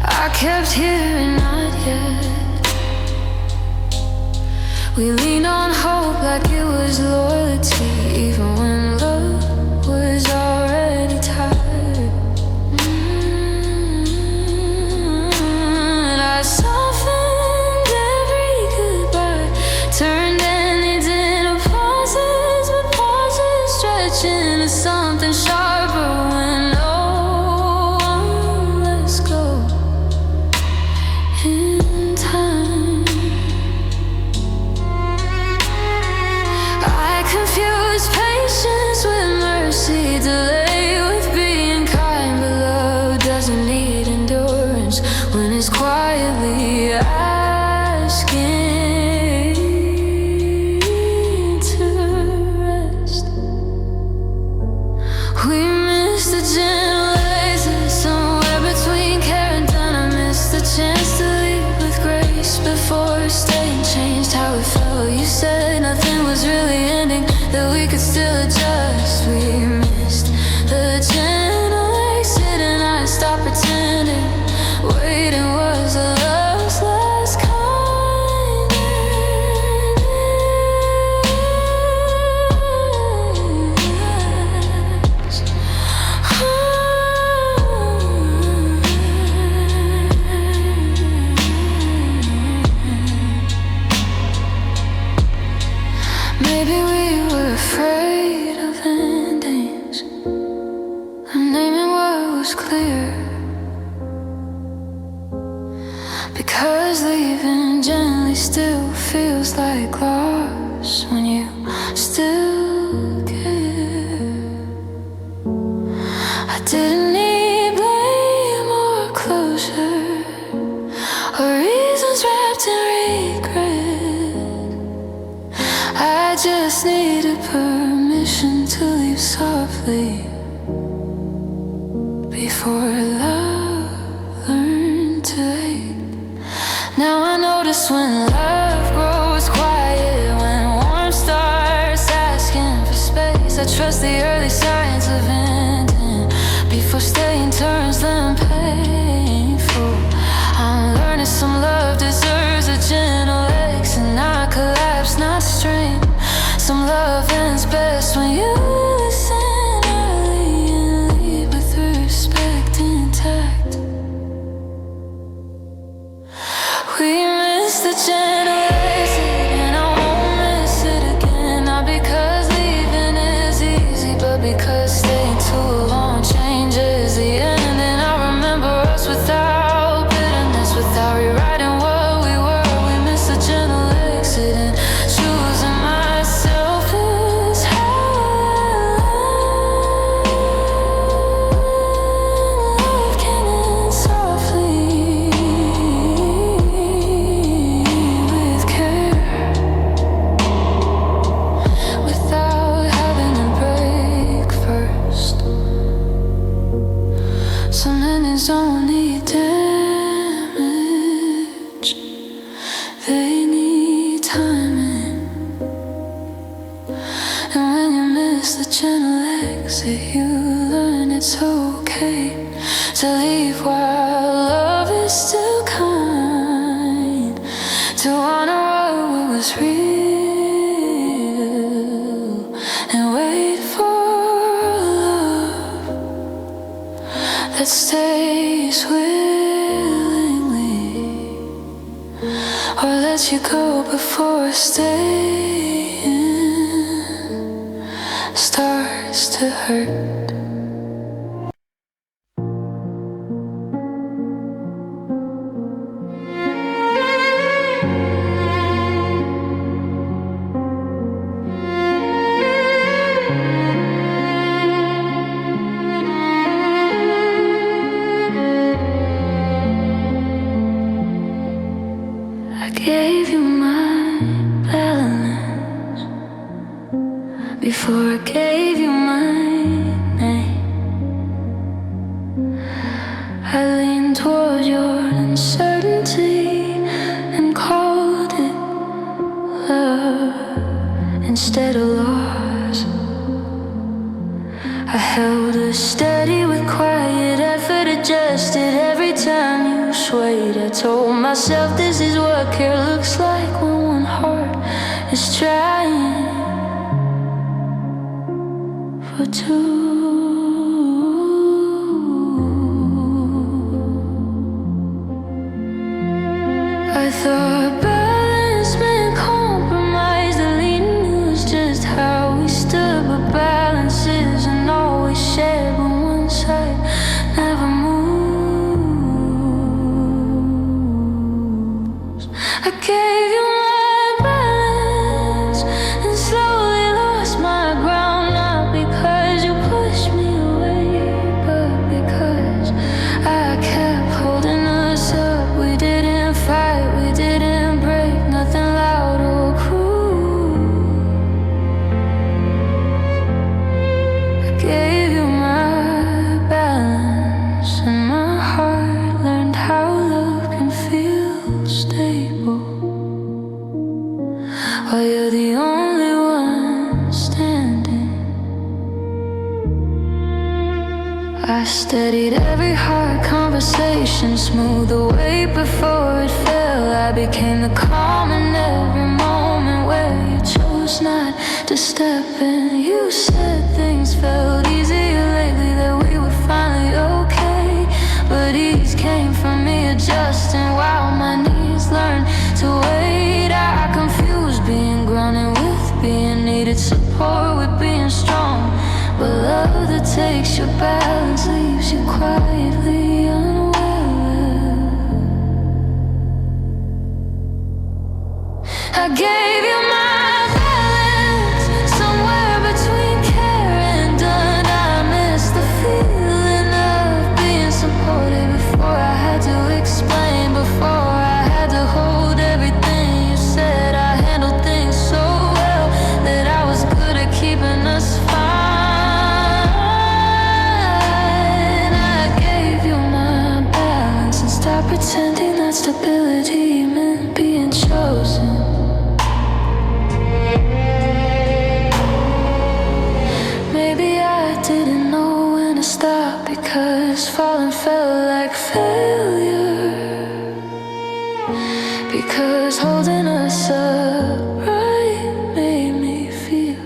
I kept hearing not yet. We leaned on hope like it was loyalty, even when love was already tired. And I softened every goodbye, turned endings into pauses, but pauses stretch into something sharper when no one lets go in time. I confuse patience with mercy, delay with being kind, but love doesn't need endurance when it's quietly asking to rest. We missed the gentle exit, somewhere between care and done. I missed the chance to leave with grace before staying changed how it felt. You said nothing was really ending, the Maybe we were afraid of endings, and naming what was clear. Because leaving gently still feels like loss when you still care. I didn't need blame or closure or reasons wrapped in regret. I just needed permission to leave softly before love learned to hate. Now I notice when love grows quiet, when warmth starts asking for space. I trust the early signs of ending before staying turns them painful. I'm learning some love deserves a gentle exit, not collapse, not strain. Some love ends best when you listen early and lead with respect intact. We miss the gentle exit, and I won't miss it again. Not because leaving is easy, but because staying too long changes the end. And I remember us without bitterness, without rewriting what we were. We miss the gentle exit, and choosing myself is how love can end softly. Some endings don't need damage, they need timing. And when you miss the gentle exit, you learn it's okay to leave while love is still kind, to honor what was real and wait for love that stays willingly, or lets you go before staying starts to hurt. I gave you my balance before I gave you my name. I leaned toward your uncertainty and called it love instead of loss. I held her steady with quiet effort, adjusted every time you swayed. I told myself this is what care looks like when one heart is trying for two. I thought balance meant compromise, the leading was just how we stood, but balance isn't always shared when one side never moves. I gave you my balance and slowly lost my ground, not because you pushed me away, but because I kept holding us up. We didn't fight, we didn't break, nothing loud or cruel. I gave you my balance, and my heart learned how love can feel stable while you're the only one standing. I steadied every hard conversation, smoothed the weight before it fell. I became the calm in every moment where you chose not to step in. You said things felt easier lately, that we were finally okay, but ease came from me adjusting while my knees learned to wait. I confused being grounded with being needed. needed support with being strong. But love that takes your balance leaves you quietly unaware. I gave you my balance, somewhere between care and done. I missed the feeling of being supported before I had to explain, before I had to hold everything you said. I handled things so well that I was good at keeping us fine. I gave you my balance and stopped pretending that stability meant being chosen. Maybe I didn't know when to stop, because falling felt like failure, because holding us upright made me feel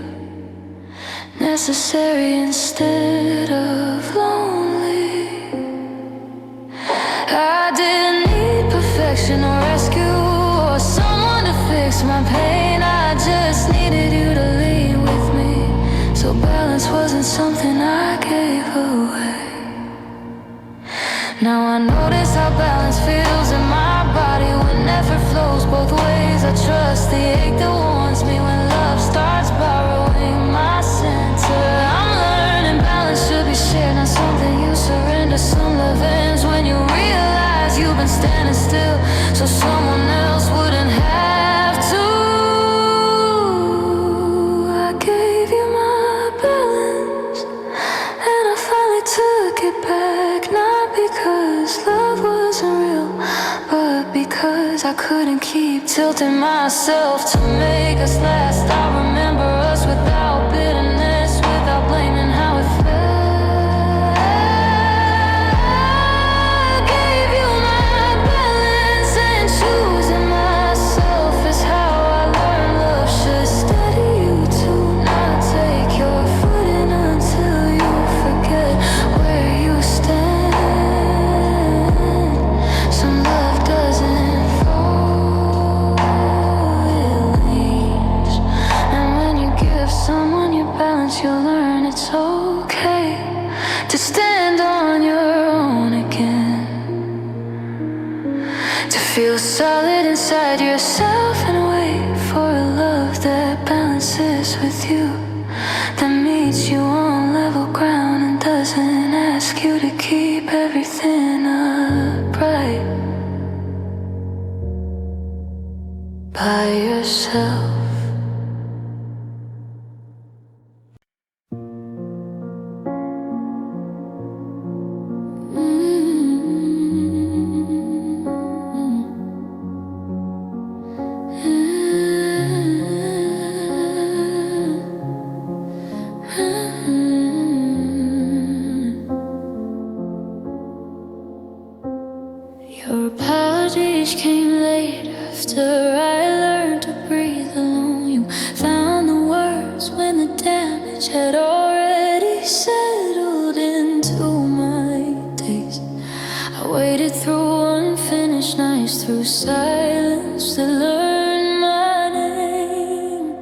necessary instead of lonely. I didn't need perfection or rescue or someone to fix my pain. I just needed you to lean with me, so balance wasn't something I gave away. Now I notice how balance feels in my body when effort flows both ways. I trust the ache that warns me when love starts borrowing my center. I'm learning balance should be shared, not something you surrender. Some love ends when you realize you've been standing still, so someone else wouldn't have to. I gave you my balance, and I finally took it back. Not because love wasn't real, but because I couldn't keep tilting myself to make us last. I remember us without bitterness, without blaming how it felt. I gave you my balance, and choosing myself is how I learned love should steady you to not take your foot in until you forget where you stand. Some love doesn't fall, it leaves. And when you give someone your balance, you'll learn it's okay to stand on your own again, to feel solid inside yourself and wait for a love that balances with you, that meets you on level ground and doesn't ask you to keep everything upright by yourself. Your apologies came late after I learned to breathe alone. You found the words when the damage had already settled into my days. I waited through unfinished nights, through silence to learn my name.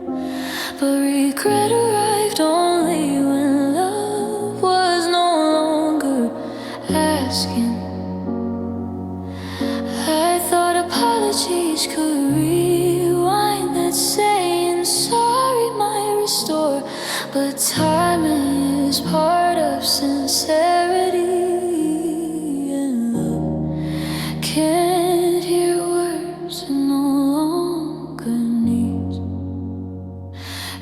But regret arrived only when love was no longer asking. I thought apologies could rewind that saying sorry might restore, but time is part of sincerity, and love can't hear words it no longer needs.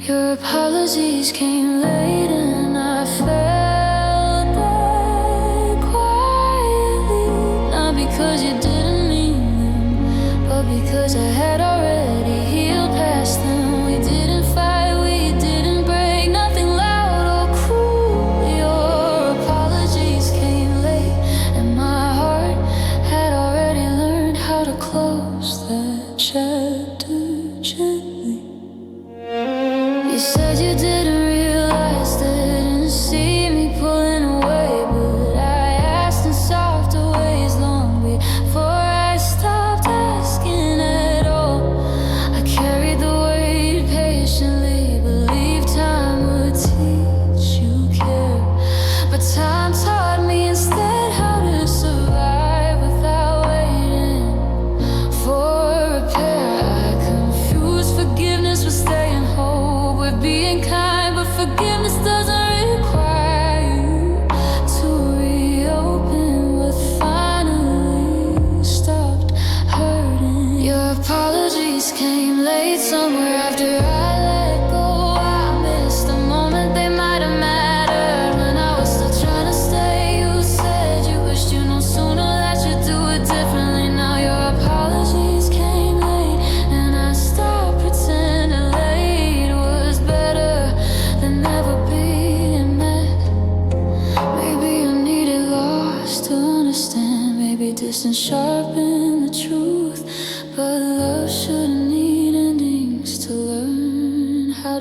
Your apologies came late and I felt that quietly, not because you didn't mean them, but because I had already healed past them. We didn't fight, we didn't break, nothing loud or cruel. Your apologies came late, and my heart had already learned how to close that chapter gently. You said you didn't realize that I didn't see me pulling away, but I asked in softer ways long before I stopped asking at all. I carried the weight patiently, believing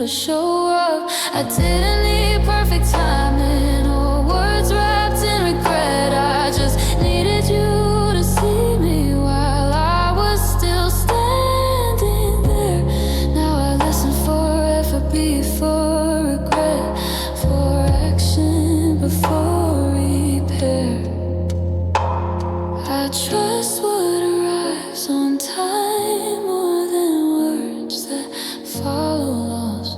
show up. I didn't need perfect timing or words wrapped in regret. I just needed you to see me while I was still standing there. Now I listen for effort before regret, for action before repair. I trust what arrives on time more than words that follow lost.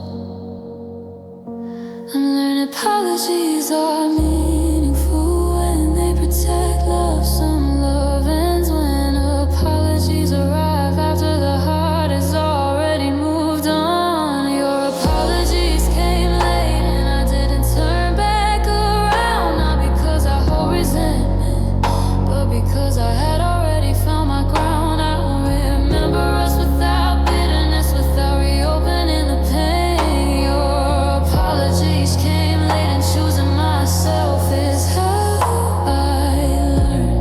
I'm learning apologies are meaningful when they protect love. Some love ends when apologies arrive after the heart has already moved on. Your apologies came late and I didn't turn back around. Not because I hold resentment, but because I had already found my ground. I don't remember us without bitterness, without reopening the pain. Your apologies came late and choosing myself is how I learned.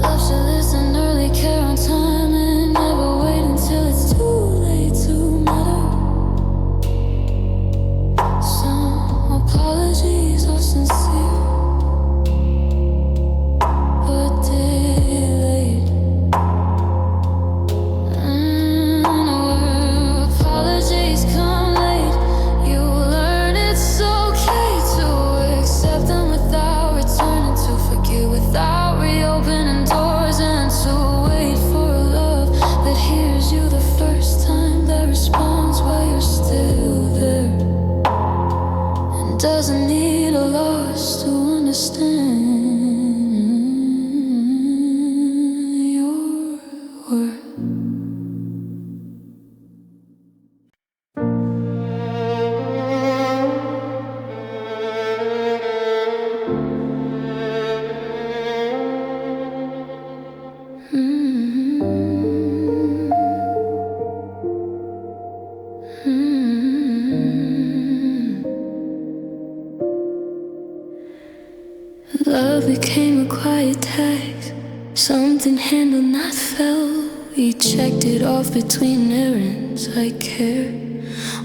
Love should listen early, care on time, and never wait until it's too late to matter. Some apologies are sincere, but delayed. Where apologies come late, you learn it's okay to accept them without returning, to forgive without reopening doors, and to wait for a love that hears you the first time, that responds while you're still there, and doesn't need a loss to understand your worth. Love became a quiet tax, something handled, not felt. We checked it off between errands. I care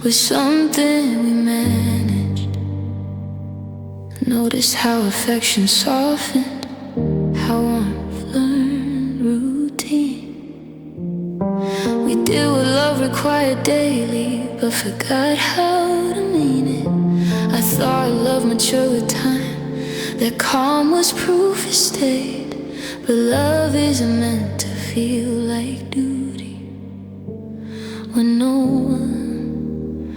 was something we managed. Noticed how affection softened, how warmth learned routine. We did what love required daily, but forgot how to mean it. I thought love matured with time, that calm was proof it stayed. But love isn't meant to feel like duty, when no one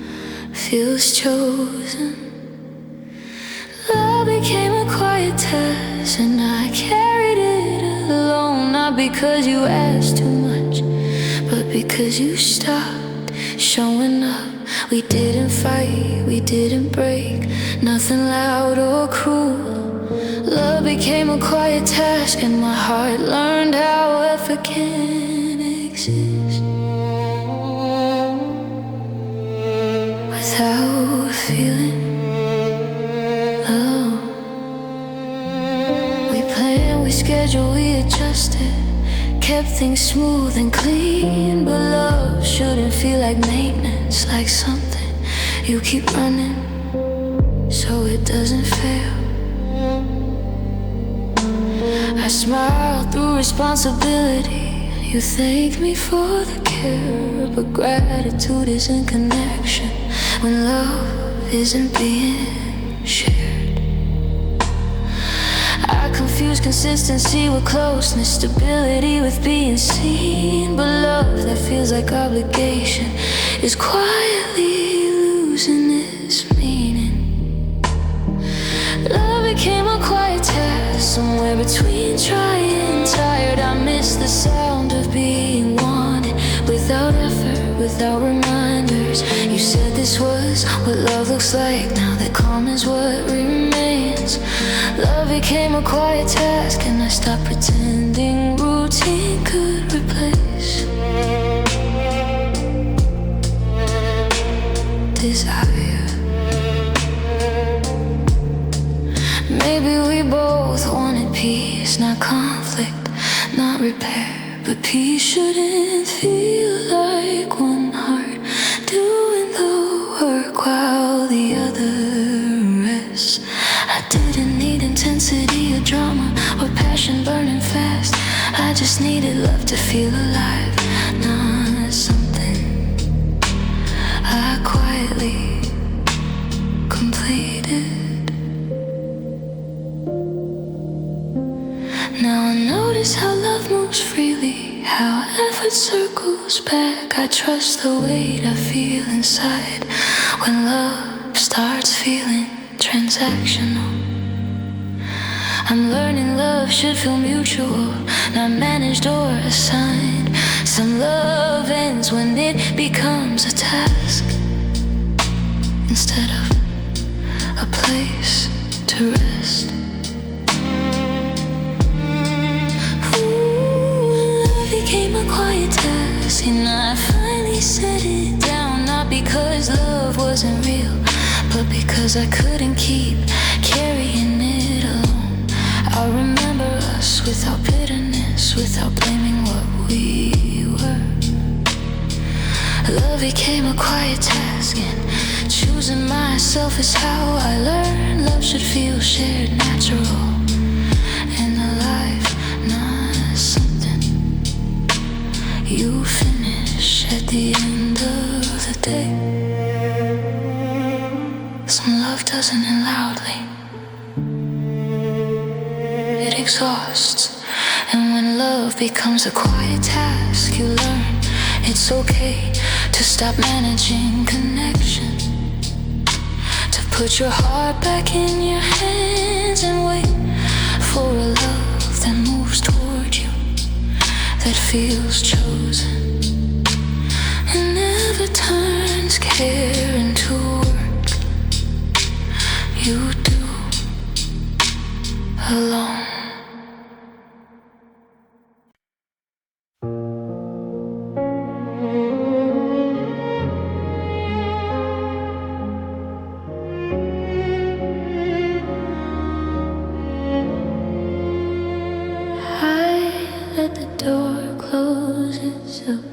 feels chosen. Love became a quiet task, and I carried it alone. Not because you asked too much, but because you stopped showing up. We didn't fight, we didn't break, nothing loud or cruel. Love became a quiet task, and my heart learned how effort can exist without feeling love. We planned, we scheduled, we adjusted, kept things smooth and clean. But love shouldn't feel like maintenance, like something you keep running so it doesn't fail. I smile through responsibility. You thank me for the care, but gratitude isn't connection when love isn't being shared. I confuse consistency with closeness, stability with being seen. But love that feels like obligation is quietly losing its meaning. Love became a quiet task, somewhere between trying and tired. I miss the sound of being wanted, without effort, without reminders. You said this was what love looks like, now that calm is what remains. Love became a quiet task, and I stopped pretending routine could replace desire. Maybe we both wanted peace, not conflict, not repair. But peace shouldn't feel like one heart doing the work. while the other rests. I didn't need intensity or drama or passion burning fast. I just needed love to feel alive, not something I quietly completed. Now I notice how love moves freely, how effort circles back. I trust the weight I feel inside when love starts feeling transactional. I'm learning love should feel mutual, not managed or assigned. Some love ends when it becomes a task instead of a place to rest. Love became a quiet task, and I finally set it down. Not because love wasn't real, but because I couldn't keep carrying it alone. I remember us without bitterness, without blaming what we were. Love became a quiet task, and choosing myself is how I learned. Love should feel shared, natural, and alive, not something you finish at the end of the day. Some love doesn't end loudly, it exhausts. And when love becomes a quiet task, you learn it's okay to stop managing connection, to put your heart back in your hands and wait for a love that moves toward you, that feels chosen and never turns care into work. You do alone. Let the door close itself.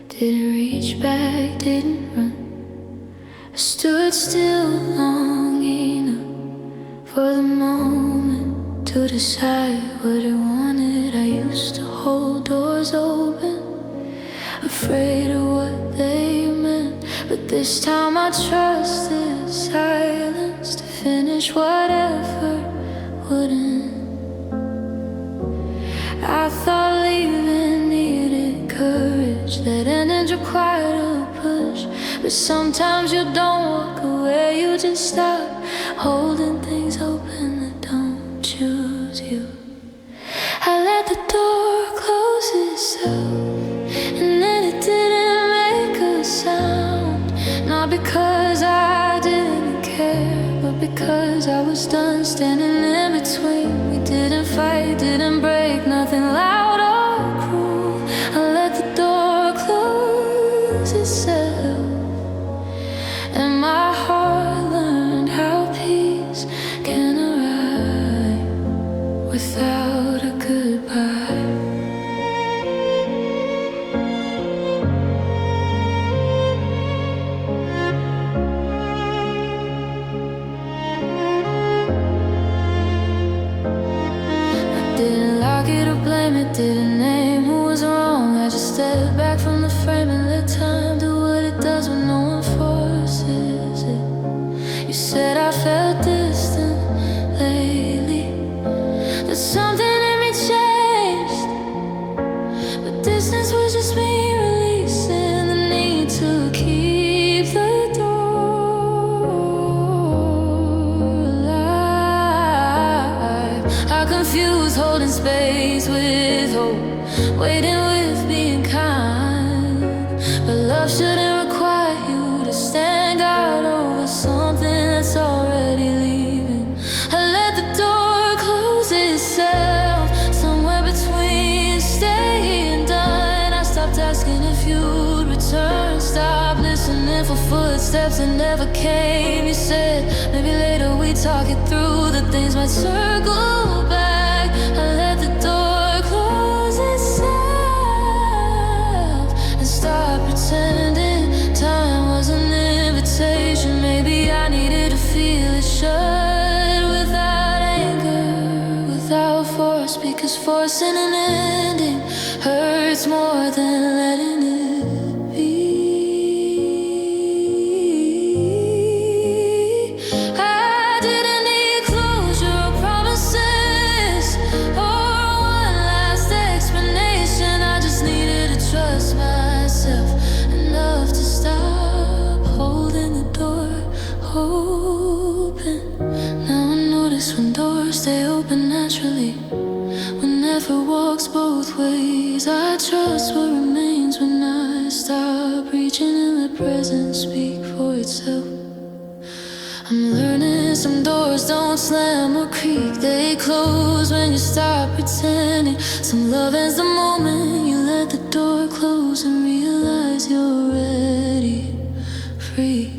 Didn't reach back, didn't run. I stood still long enough for the moment to decide what I wanted. I used to hold doors open, afraid of what they meant. But this time I trusted silence to finish whatever wouldn't. I thought leaving needed courage, that endings required a push. But sometimes you don't walk away, you just stop holding things open that don't choose you. I let the door close itself, and then it didn't make a sound. Not because I didn't care, but because I was done standing in between. We didn't fight, didn't break, nothing loud or cruel. I let the door close itself, and my heart learned how peace can arrive without a goodbye. Didn't name who was wrong. I just stepped back from the frame and let time do what it does when no one forces it. You said I felt distant lately, that something in me changed, but distance was just me releasing the need to keep the door alive. I confused holding space with hope, waiting with being kind. But love shouldn't require you to stand guard over something that's already leaving. I let the door close itself, somewhere between stay and done. I stopped asking if you'd return, stopped listening for footsteps that never came. You said maybe later we talk it through, that things might circle back. I let the door close itself and stop pretending time was an invitation. trusting an ending hurts more than letting it be. I didn't need closure or promises or one last explanation. I just needed to trust myself enough to stop holding the door open. Now I notice when doors stay open naturally, when effort walks both ways. I trust what remains when I stop reaching and let presence speak for itself. I'm learning some doors don't slam or creak, they close when you stop pretending. Some love ends the moment you let the door close and realize you're already free.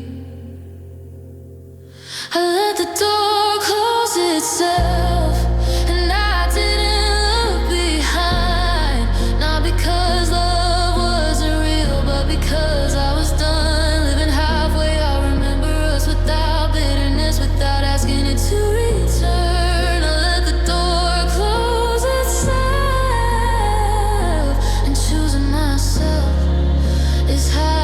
I let the door close itself, and I didn't look behind. Not because love wasn't real, but because I was done living halfway. I remember us without bitterness, without asking it to return. I let the door close itself, and choosing myself is how.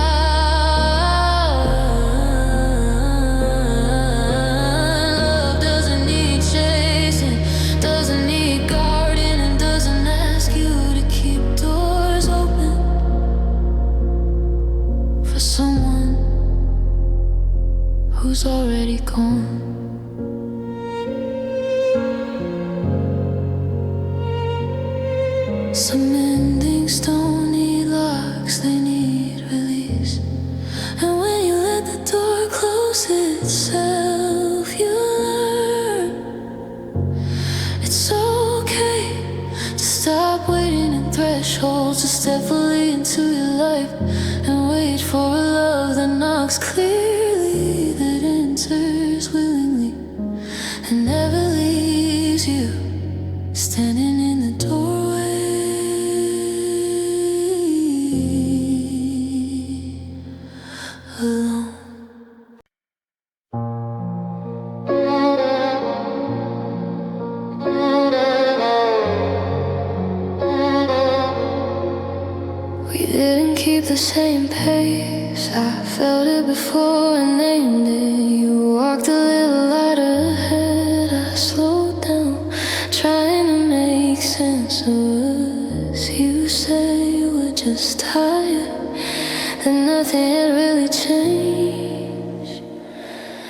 Someone who's already gone. Some endings don't need locks, they need release. And when you let the door close itself, you learn it's okay to stop waiting at thresholds, to step fully into your life and wait for a love that knocks clearly, that enters willingly and never leaves you standing in the doorway alone. We didn't keep the same pace, I felt it before and named it. You walked a little lighter ahead, I slowed down, trying to make sense of us. You said you were just tired, that nothing had really changed.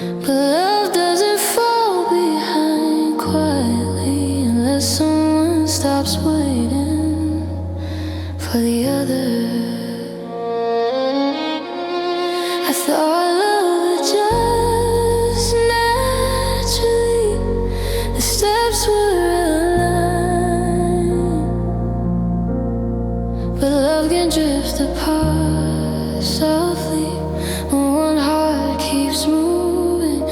But love doesn't fall behind quietly unless someone stops waiting for the other. I thought love would just naturally, the steps were aligned. But love can drift apart softly when one heart keeps moving.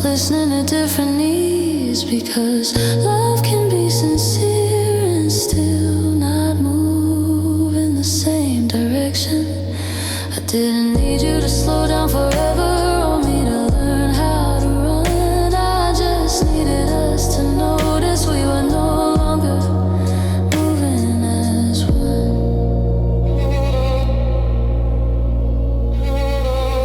listening to different needs, because love can be sincere and still not move in the same direction. I didn't need you to slow down forever or me to learn how to run. I just needed us to notice we were no longer moving as one.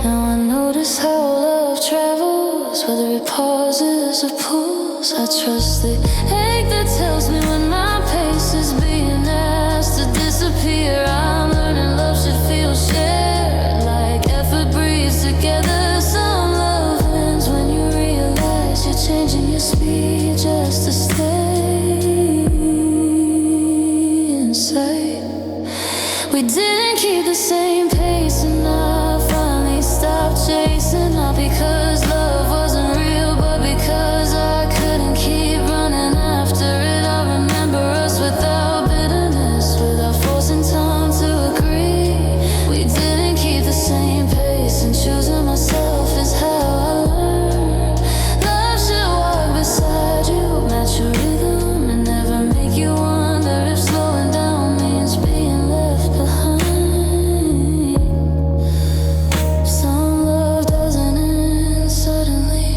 Now I notice how love travels, whether it pauses or pulls. I trust the ache that tells me when my pace is being asked to disappear. I'm learning love should feel shared, like effort breathes together. Some love ends when you realize you're changing your speed just to stay in sight. We didn't keep the same pace, and I finally stopped chasing. Not because love wasn't real, but because I couldn't keep running after it. I remember us without bitterness, without forcing time to agree. We didn't keep the same pace, and choosing myself is how I learned. Love should walk beside you, match your rhythm, and never make you wonder if slowing down means being left behind. Some love doesn't end suddenly,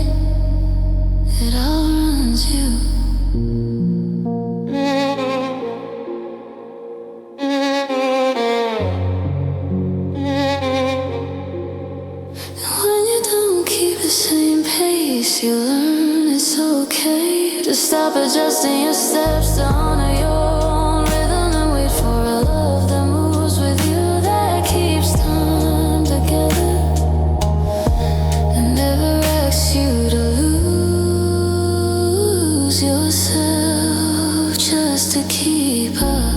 it outruns you. And when you don't keep the same pace, you learn it's okay to stop adjusting your steps, to honor your own rhythm, and wait for a love that moves with you, that keeps time together and never asks you to lose yourself just to keep up.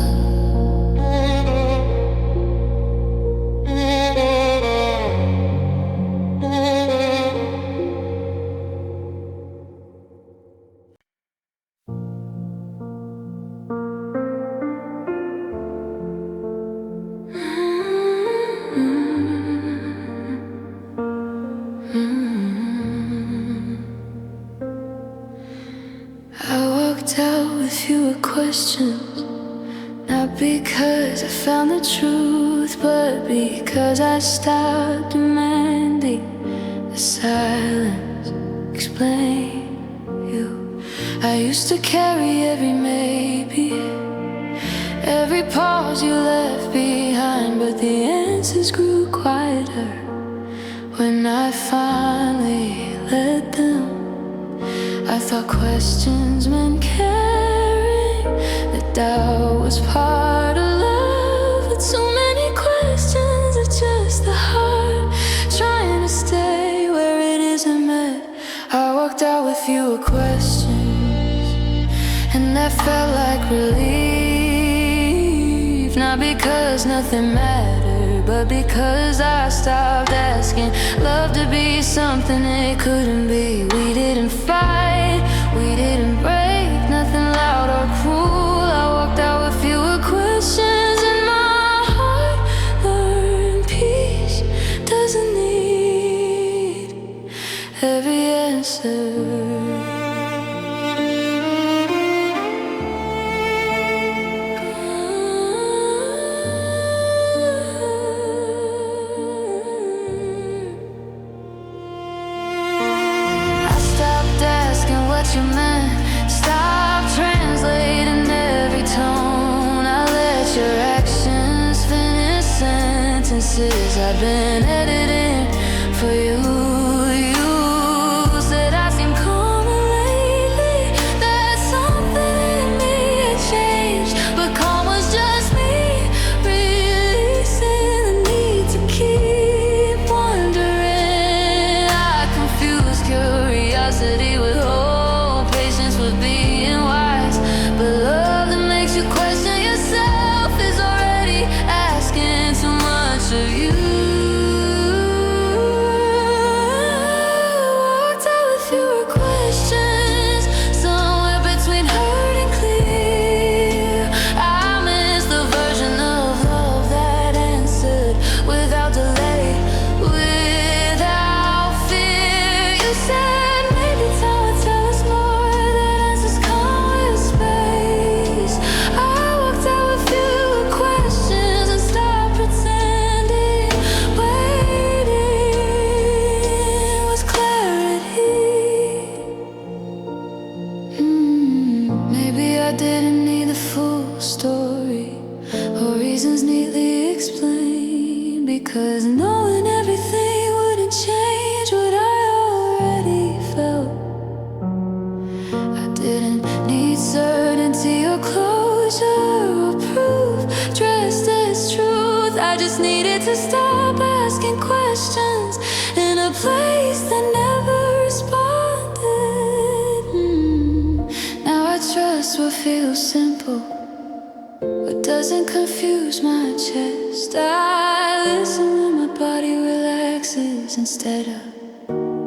I walked out with fewer questions, not because I found the truth, but because I stopped demanding the silence explain you. I used to carry every maybe, every pause you left behind, but the answers grew quieter when I finally let them. I thought questions meant caring, that doubt was part of love, but so many questions are just the heart trying to stay where it isn't meant. I walked out with fewer questions, and that felt like relief. Not because nothing mattered, but because I stopped asking love to be something it couldn't be. We didn't fight, we didn't break, nothing loud or cruel. I walked out with fewer questions, and my heart learned peace doesn't need every answer. You meant, stop translating every tone. I let your actions finish sentences I've been editing for you. You said I seem calmer lately, that something in me had changed, but calm was just me releasing the need to keep wondering. I confused curiosity with hope, being wise, but love that makes you question yourself is already asking too much of you. feels simple, what doesn't confuse my chest. I listen when my body relaxes instead of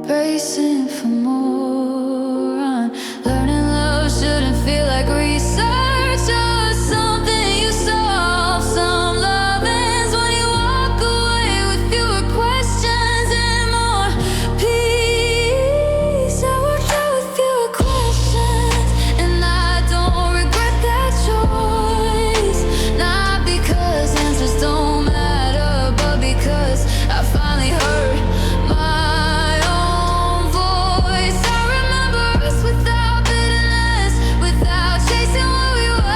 bracing for more. Learning love shouldn't feel like research or something you solve. Some love ends when you walk away with fewer questions and more peace. I worked out with fewer questions, and I don't regret that choice. Not because answers don't matter, but because I finally heard my own voice. I remember us without bitterness, without chasing what we were.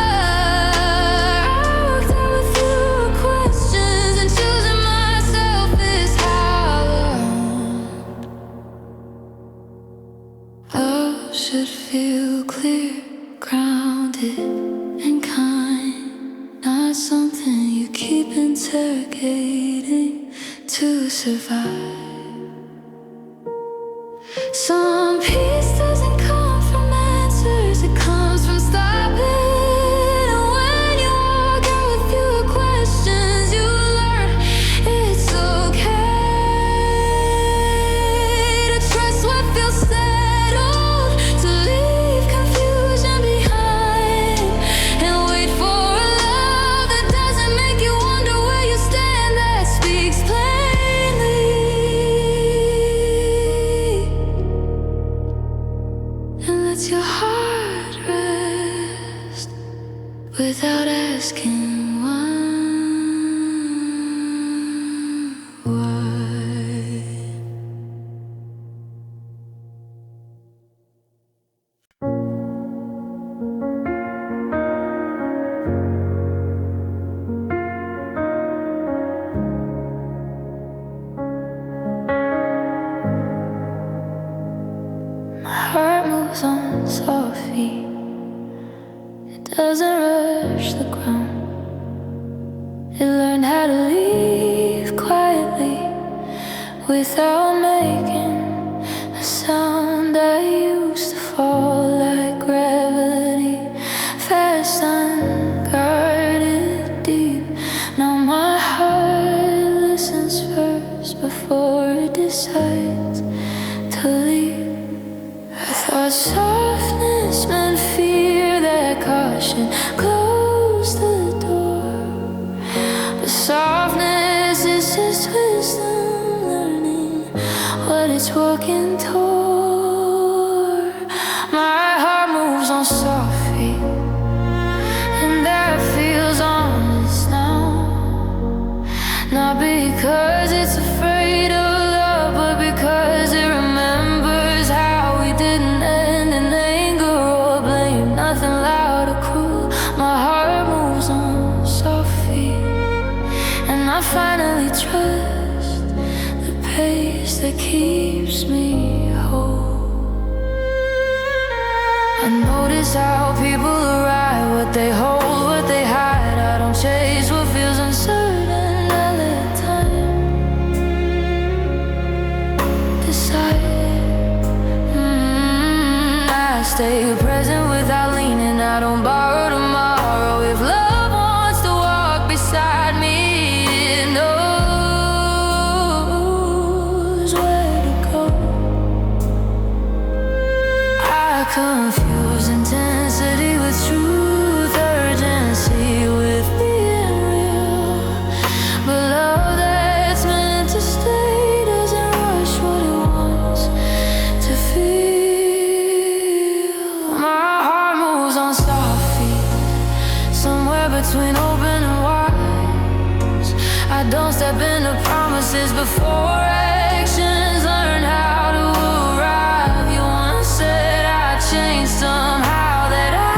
I worked out with fewer questions, and choosing myself is how I learned. Love should feel clear, grounded, and kind, not something you keep interrogating to survive. Some peace doesn't come from answers, it comes from stopping. And when you walk out with fewer questions, you learn it's okay to trust what feels settled, to leave confusion behind, and wait for a love that doesn't make you wonder where you stand, that speaks plainly and lets your heart rest without asking why. My heart moves on soft feet, it doesn't rush the ground. It learned how to leave quietly without making a sound. I used to fall like gravity, fast, unguarded, deep. Now my heart listens first before it decides to leave. I thought softness meant fear, that caution closed the door. But softness is just wisdom, learning what it's working toward. My heart moves on soft feet, and that feels honest now. Not because it's afraid of love, but because it remembers how we didn't end in anger or blame. Nothing loud or cruel. My heart moves on soft feet, and I finally trust the pace that keeps me whole. I notice how people arrive, what they hold, what they hide. I don't chase what feels uncertain, I let time decide. I stay present without leaning, I don't borrow tomorrow. If love wants to walk beside me, it knows where to go. I confuse intensity with truth, urgency with being real. But love that's meant to stay doesn't rush what it wants to feel. My heart moves on soft feet, somewhere between open and wise. I don't step into promises before actions learn how to arrive. You once said I'd change somehow, that I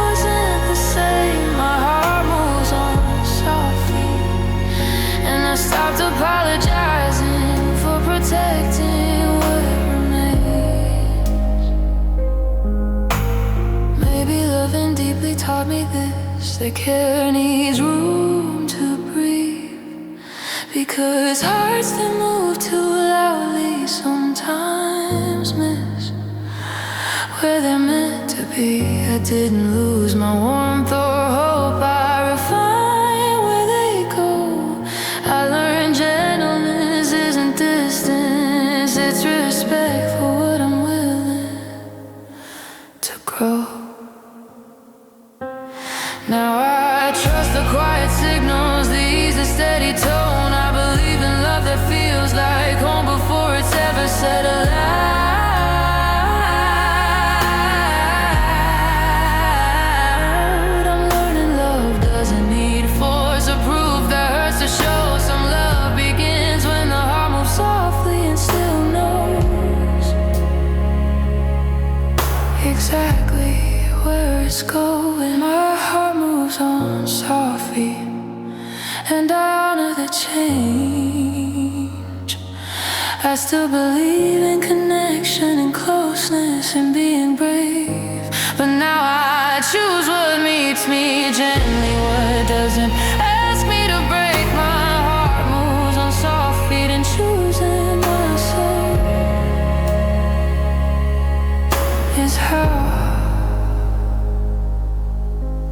wasn't the same. My heart moves on soft feet, and I stopped apologizing for protecting what remains. Maybe loving deeply taught me this, that care needs room to breathe. Because hearts that move too loudly sometimes miss where they're meant to be. I didn't lose my warmth or hope. I refined where they go. I learned gentleness isn't distance, it's respect for what I'm willing to grow. Now I trust the quiet signals, the easy steady tone. I believe in love that feels like home before it's ever said aloud. I'm learning love doesn't need force or proof that hurts to show. Some love begins when the heart moves softly and still knows exactly where it's going. My heart moves on softly, and I honor the change. I still believe in connection and closeness and being brave. But now I choose what meets me gently, what doesn't ask me to break. My heart moves on soft feet and choosing myself is how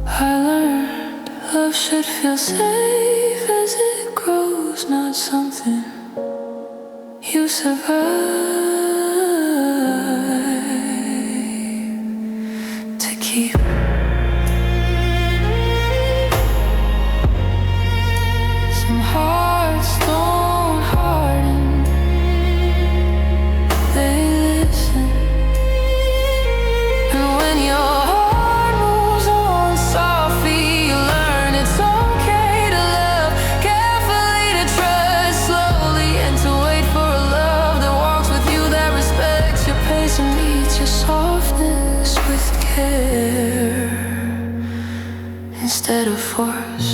I learned love should feel safe as it grows, not something you survive to keep. Some hearts don't harden, they listen. And when your heart moves on softly, you learn it's okay to love carefully, to trust slowly, and to wait for a love that walks with you, that respects your pace and meets your softness with care instead of force.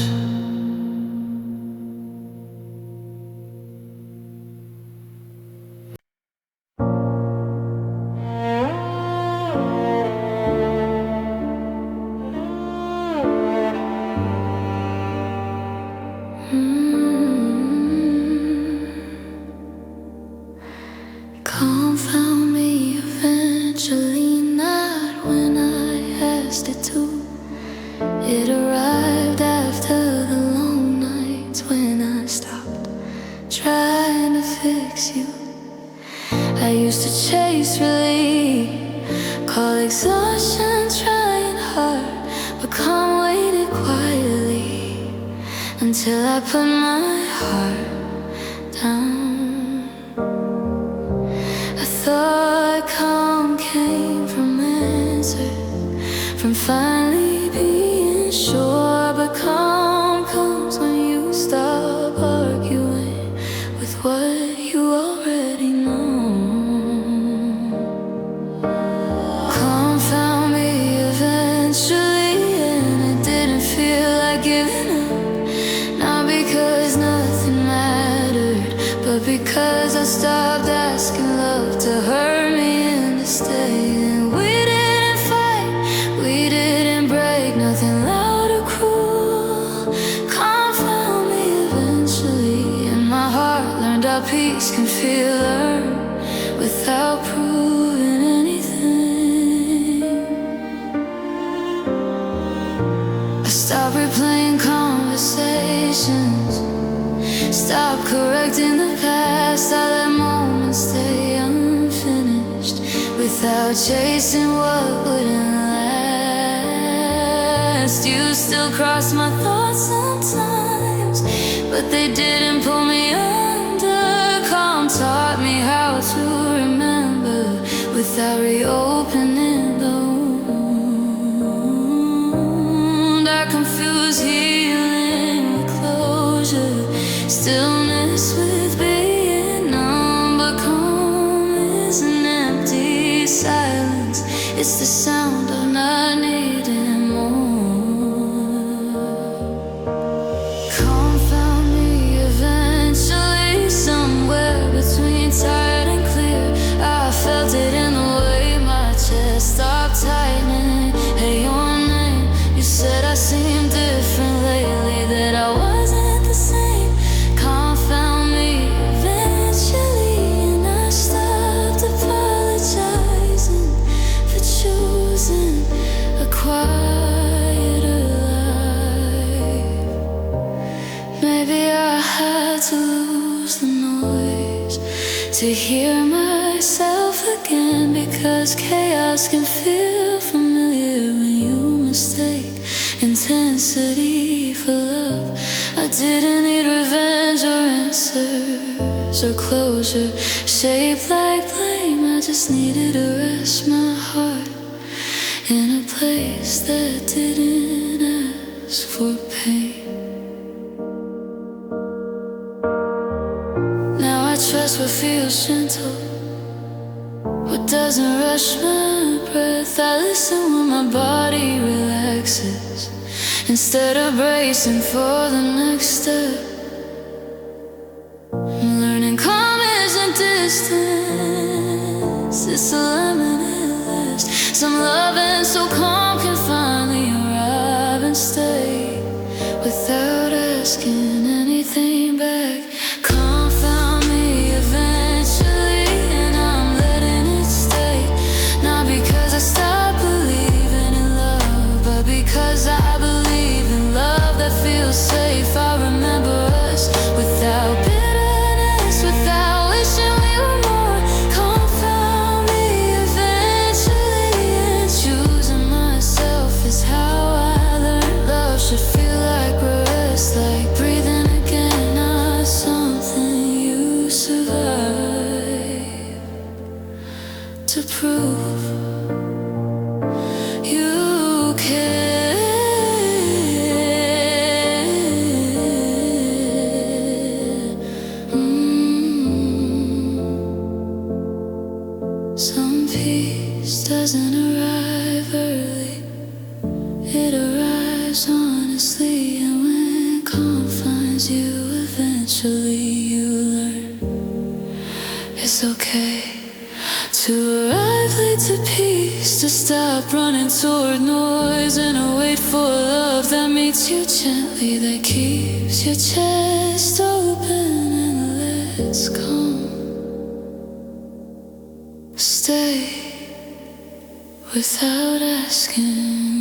Confound me eventually, not when I asked it to. It arrived after the long nights when I stopped trying to fix you. I used to chase relief, call exhaustion trying hard, but calm waited quietly until I put my heart down. I thought calm came from answers, from finally being sure, but calm comes when you stop arguing with what you already know. Calm found me eventually, and it didn't feel like giving up. Not because nothing mattered, but because I stopped asking love to hurt me into staying. We didn't fight, we didn't break, nothing loud or cruel. Calm found me eventually, and my heart learned how peace can feel earned without proving anything. I stopped replaying conversations, stop correcting the past. I let moments stay unfinished without chasing what wouldn't last. You still cross my thoughts sometimes, but they didn't pull me under. Calm taught me how to remember without reopening the wound. I confuse healing with closure, stillness with being numb. But calm is an empty silence, it's the sound of not needing more. Calm found me eventually, somewhere between tired and clear. I felt it in the way my chest stopped tightening. Hey, your name, you said I seemed different lately, that I wasn't the same. Calm found me eventually, and I stopped apologizing for choosing to hear myself again, because chaos can feel familiar when you mistake intensity for love. I didn't need revenge or answers or closure shaped like blame. I just needed to rest my heart in a place that didn't ask for pain. Now I trust what feels gentle, what doesn't rush my breath. I listen when my body relaxes instead of bracing for the next step. I'm learning calm isn't distance, it's a limitless. Some loving so calm can finally arrive and stay without asking anything back. Calm found me eventually, and I'm letting it stay. Not because I stopped believing in love, but because I believe in love that feels safe. I remember us without bitterness, without wishing we were more. Calm found me eventually, and choosing myself is how I learned love should feel like rest, like breathing again, not something you survive to prove you can. Some peace doesn't arrive early, it arrives honestly. And when calm finds you, eventually you learn it's okay to arrive late to peace, to stop running toward noise and to wait for love that meets you gently, that keeps your chest open and lets calm stay without asking.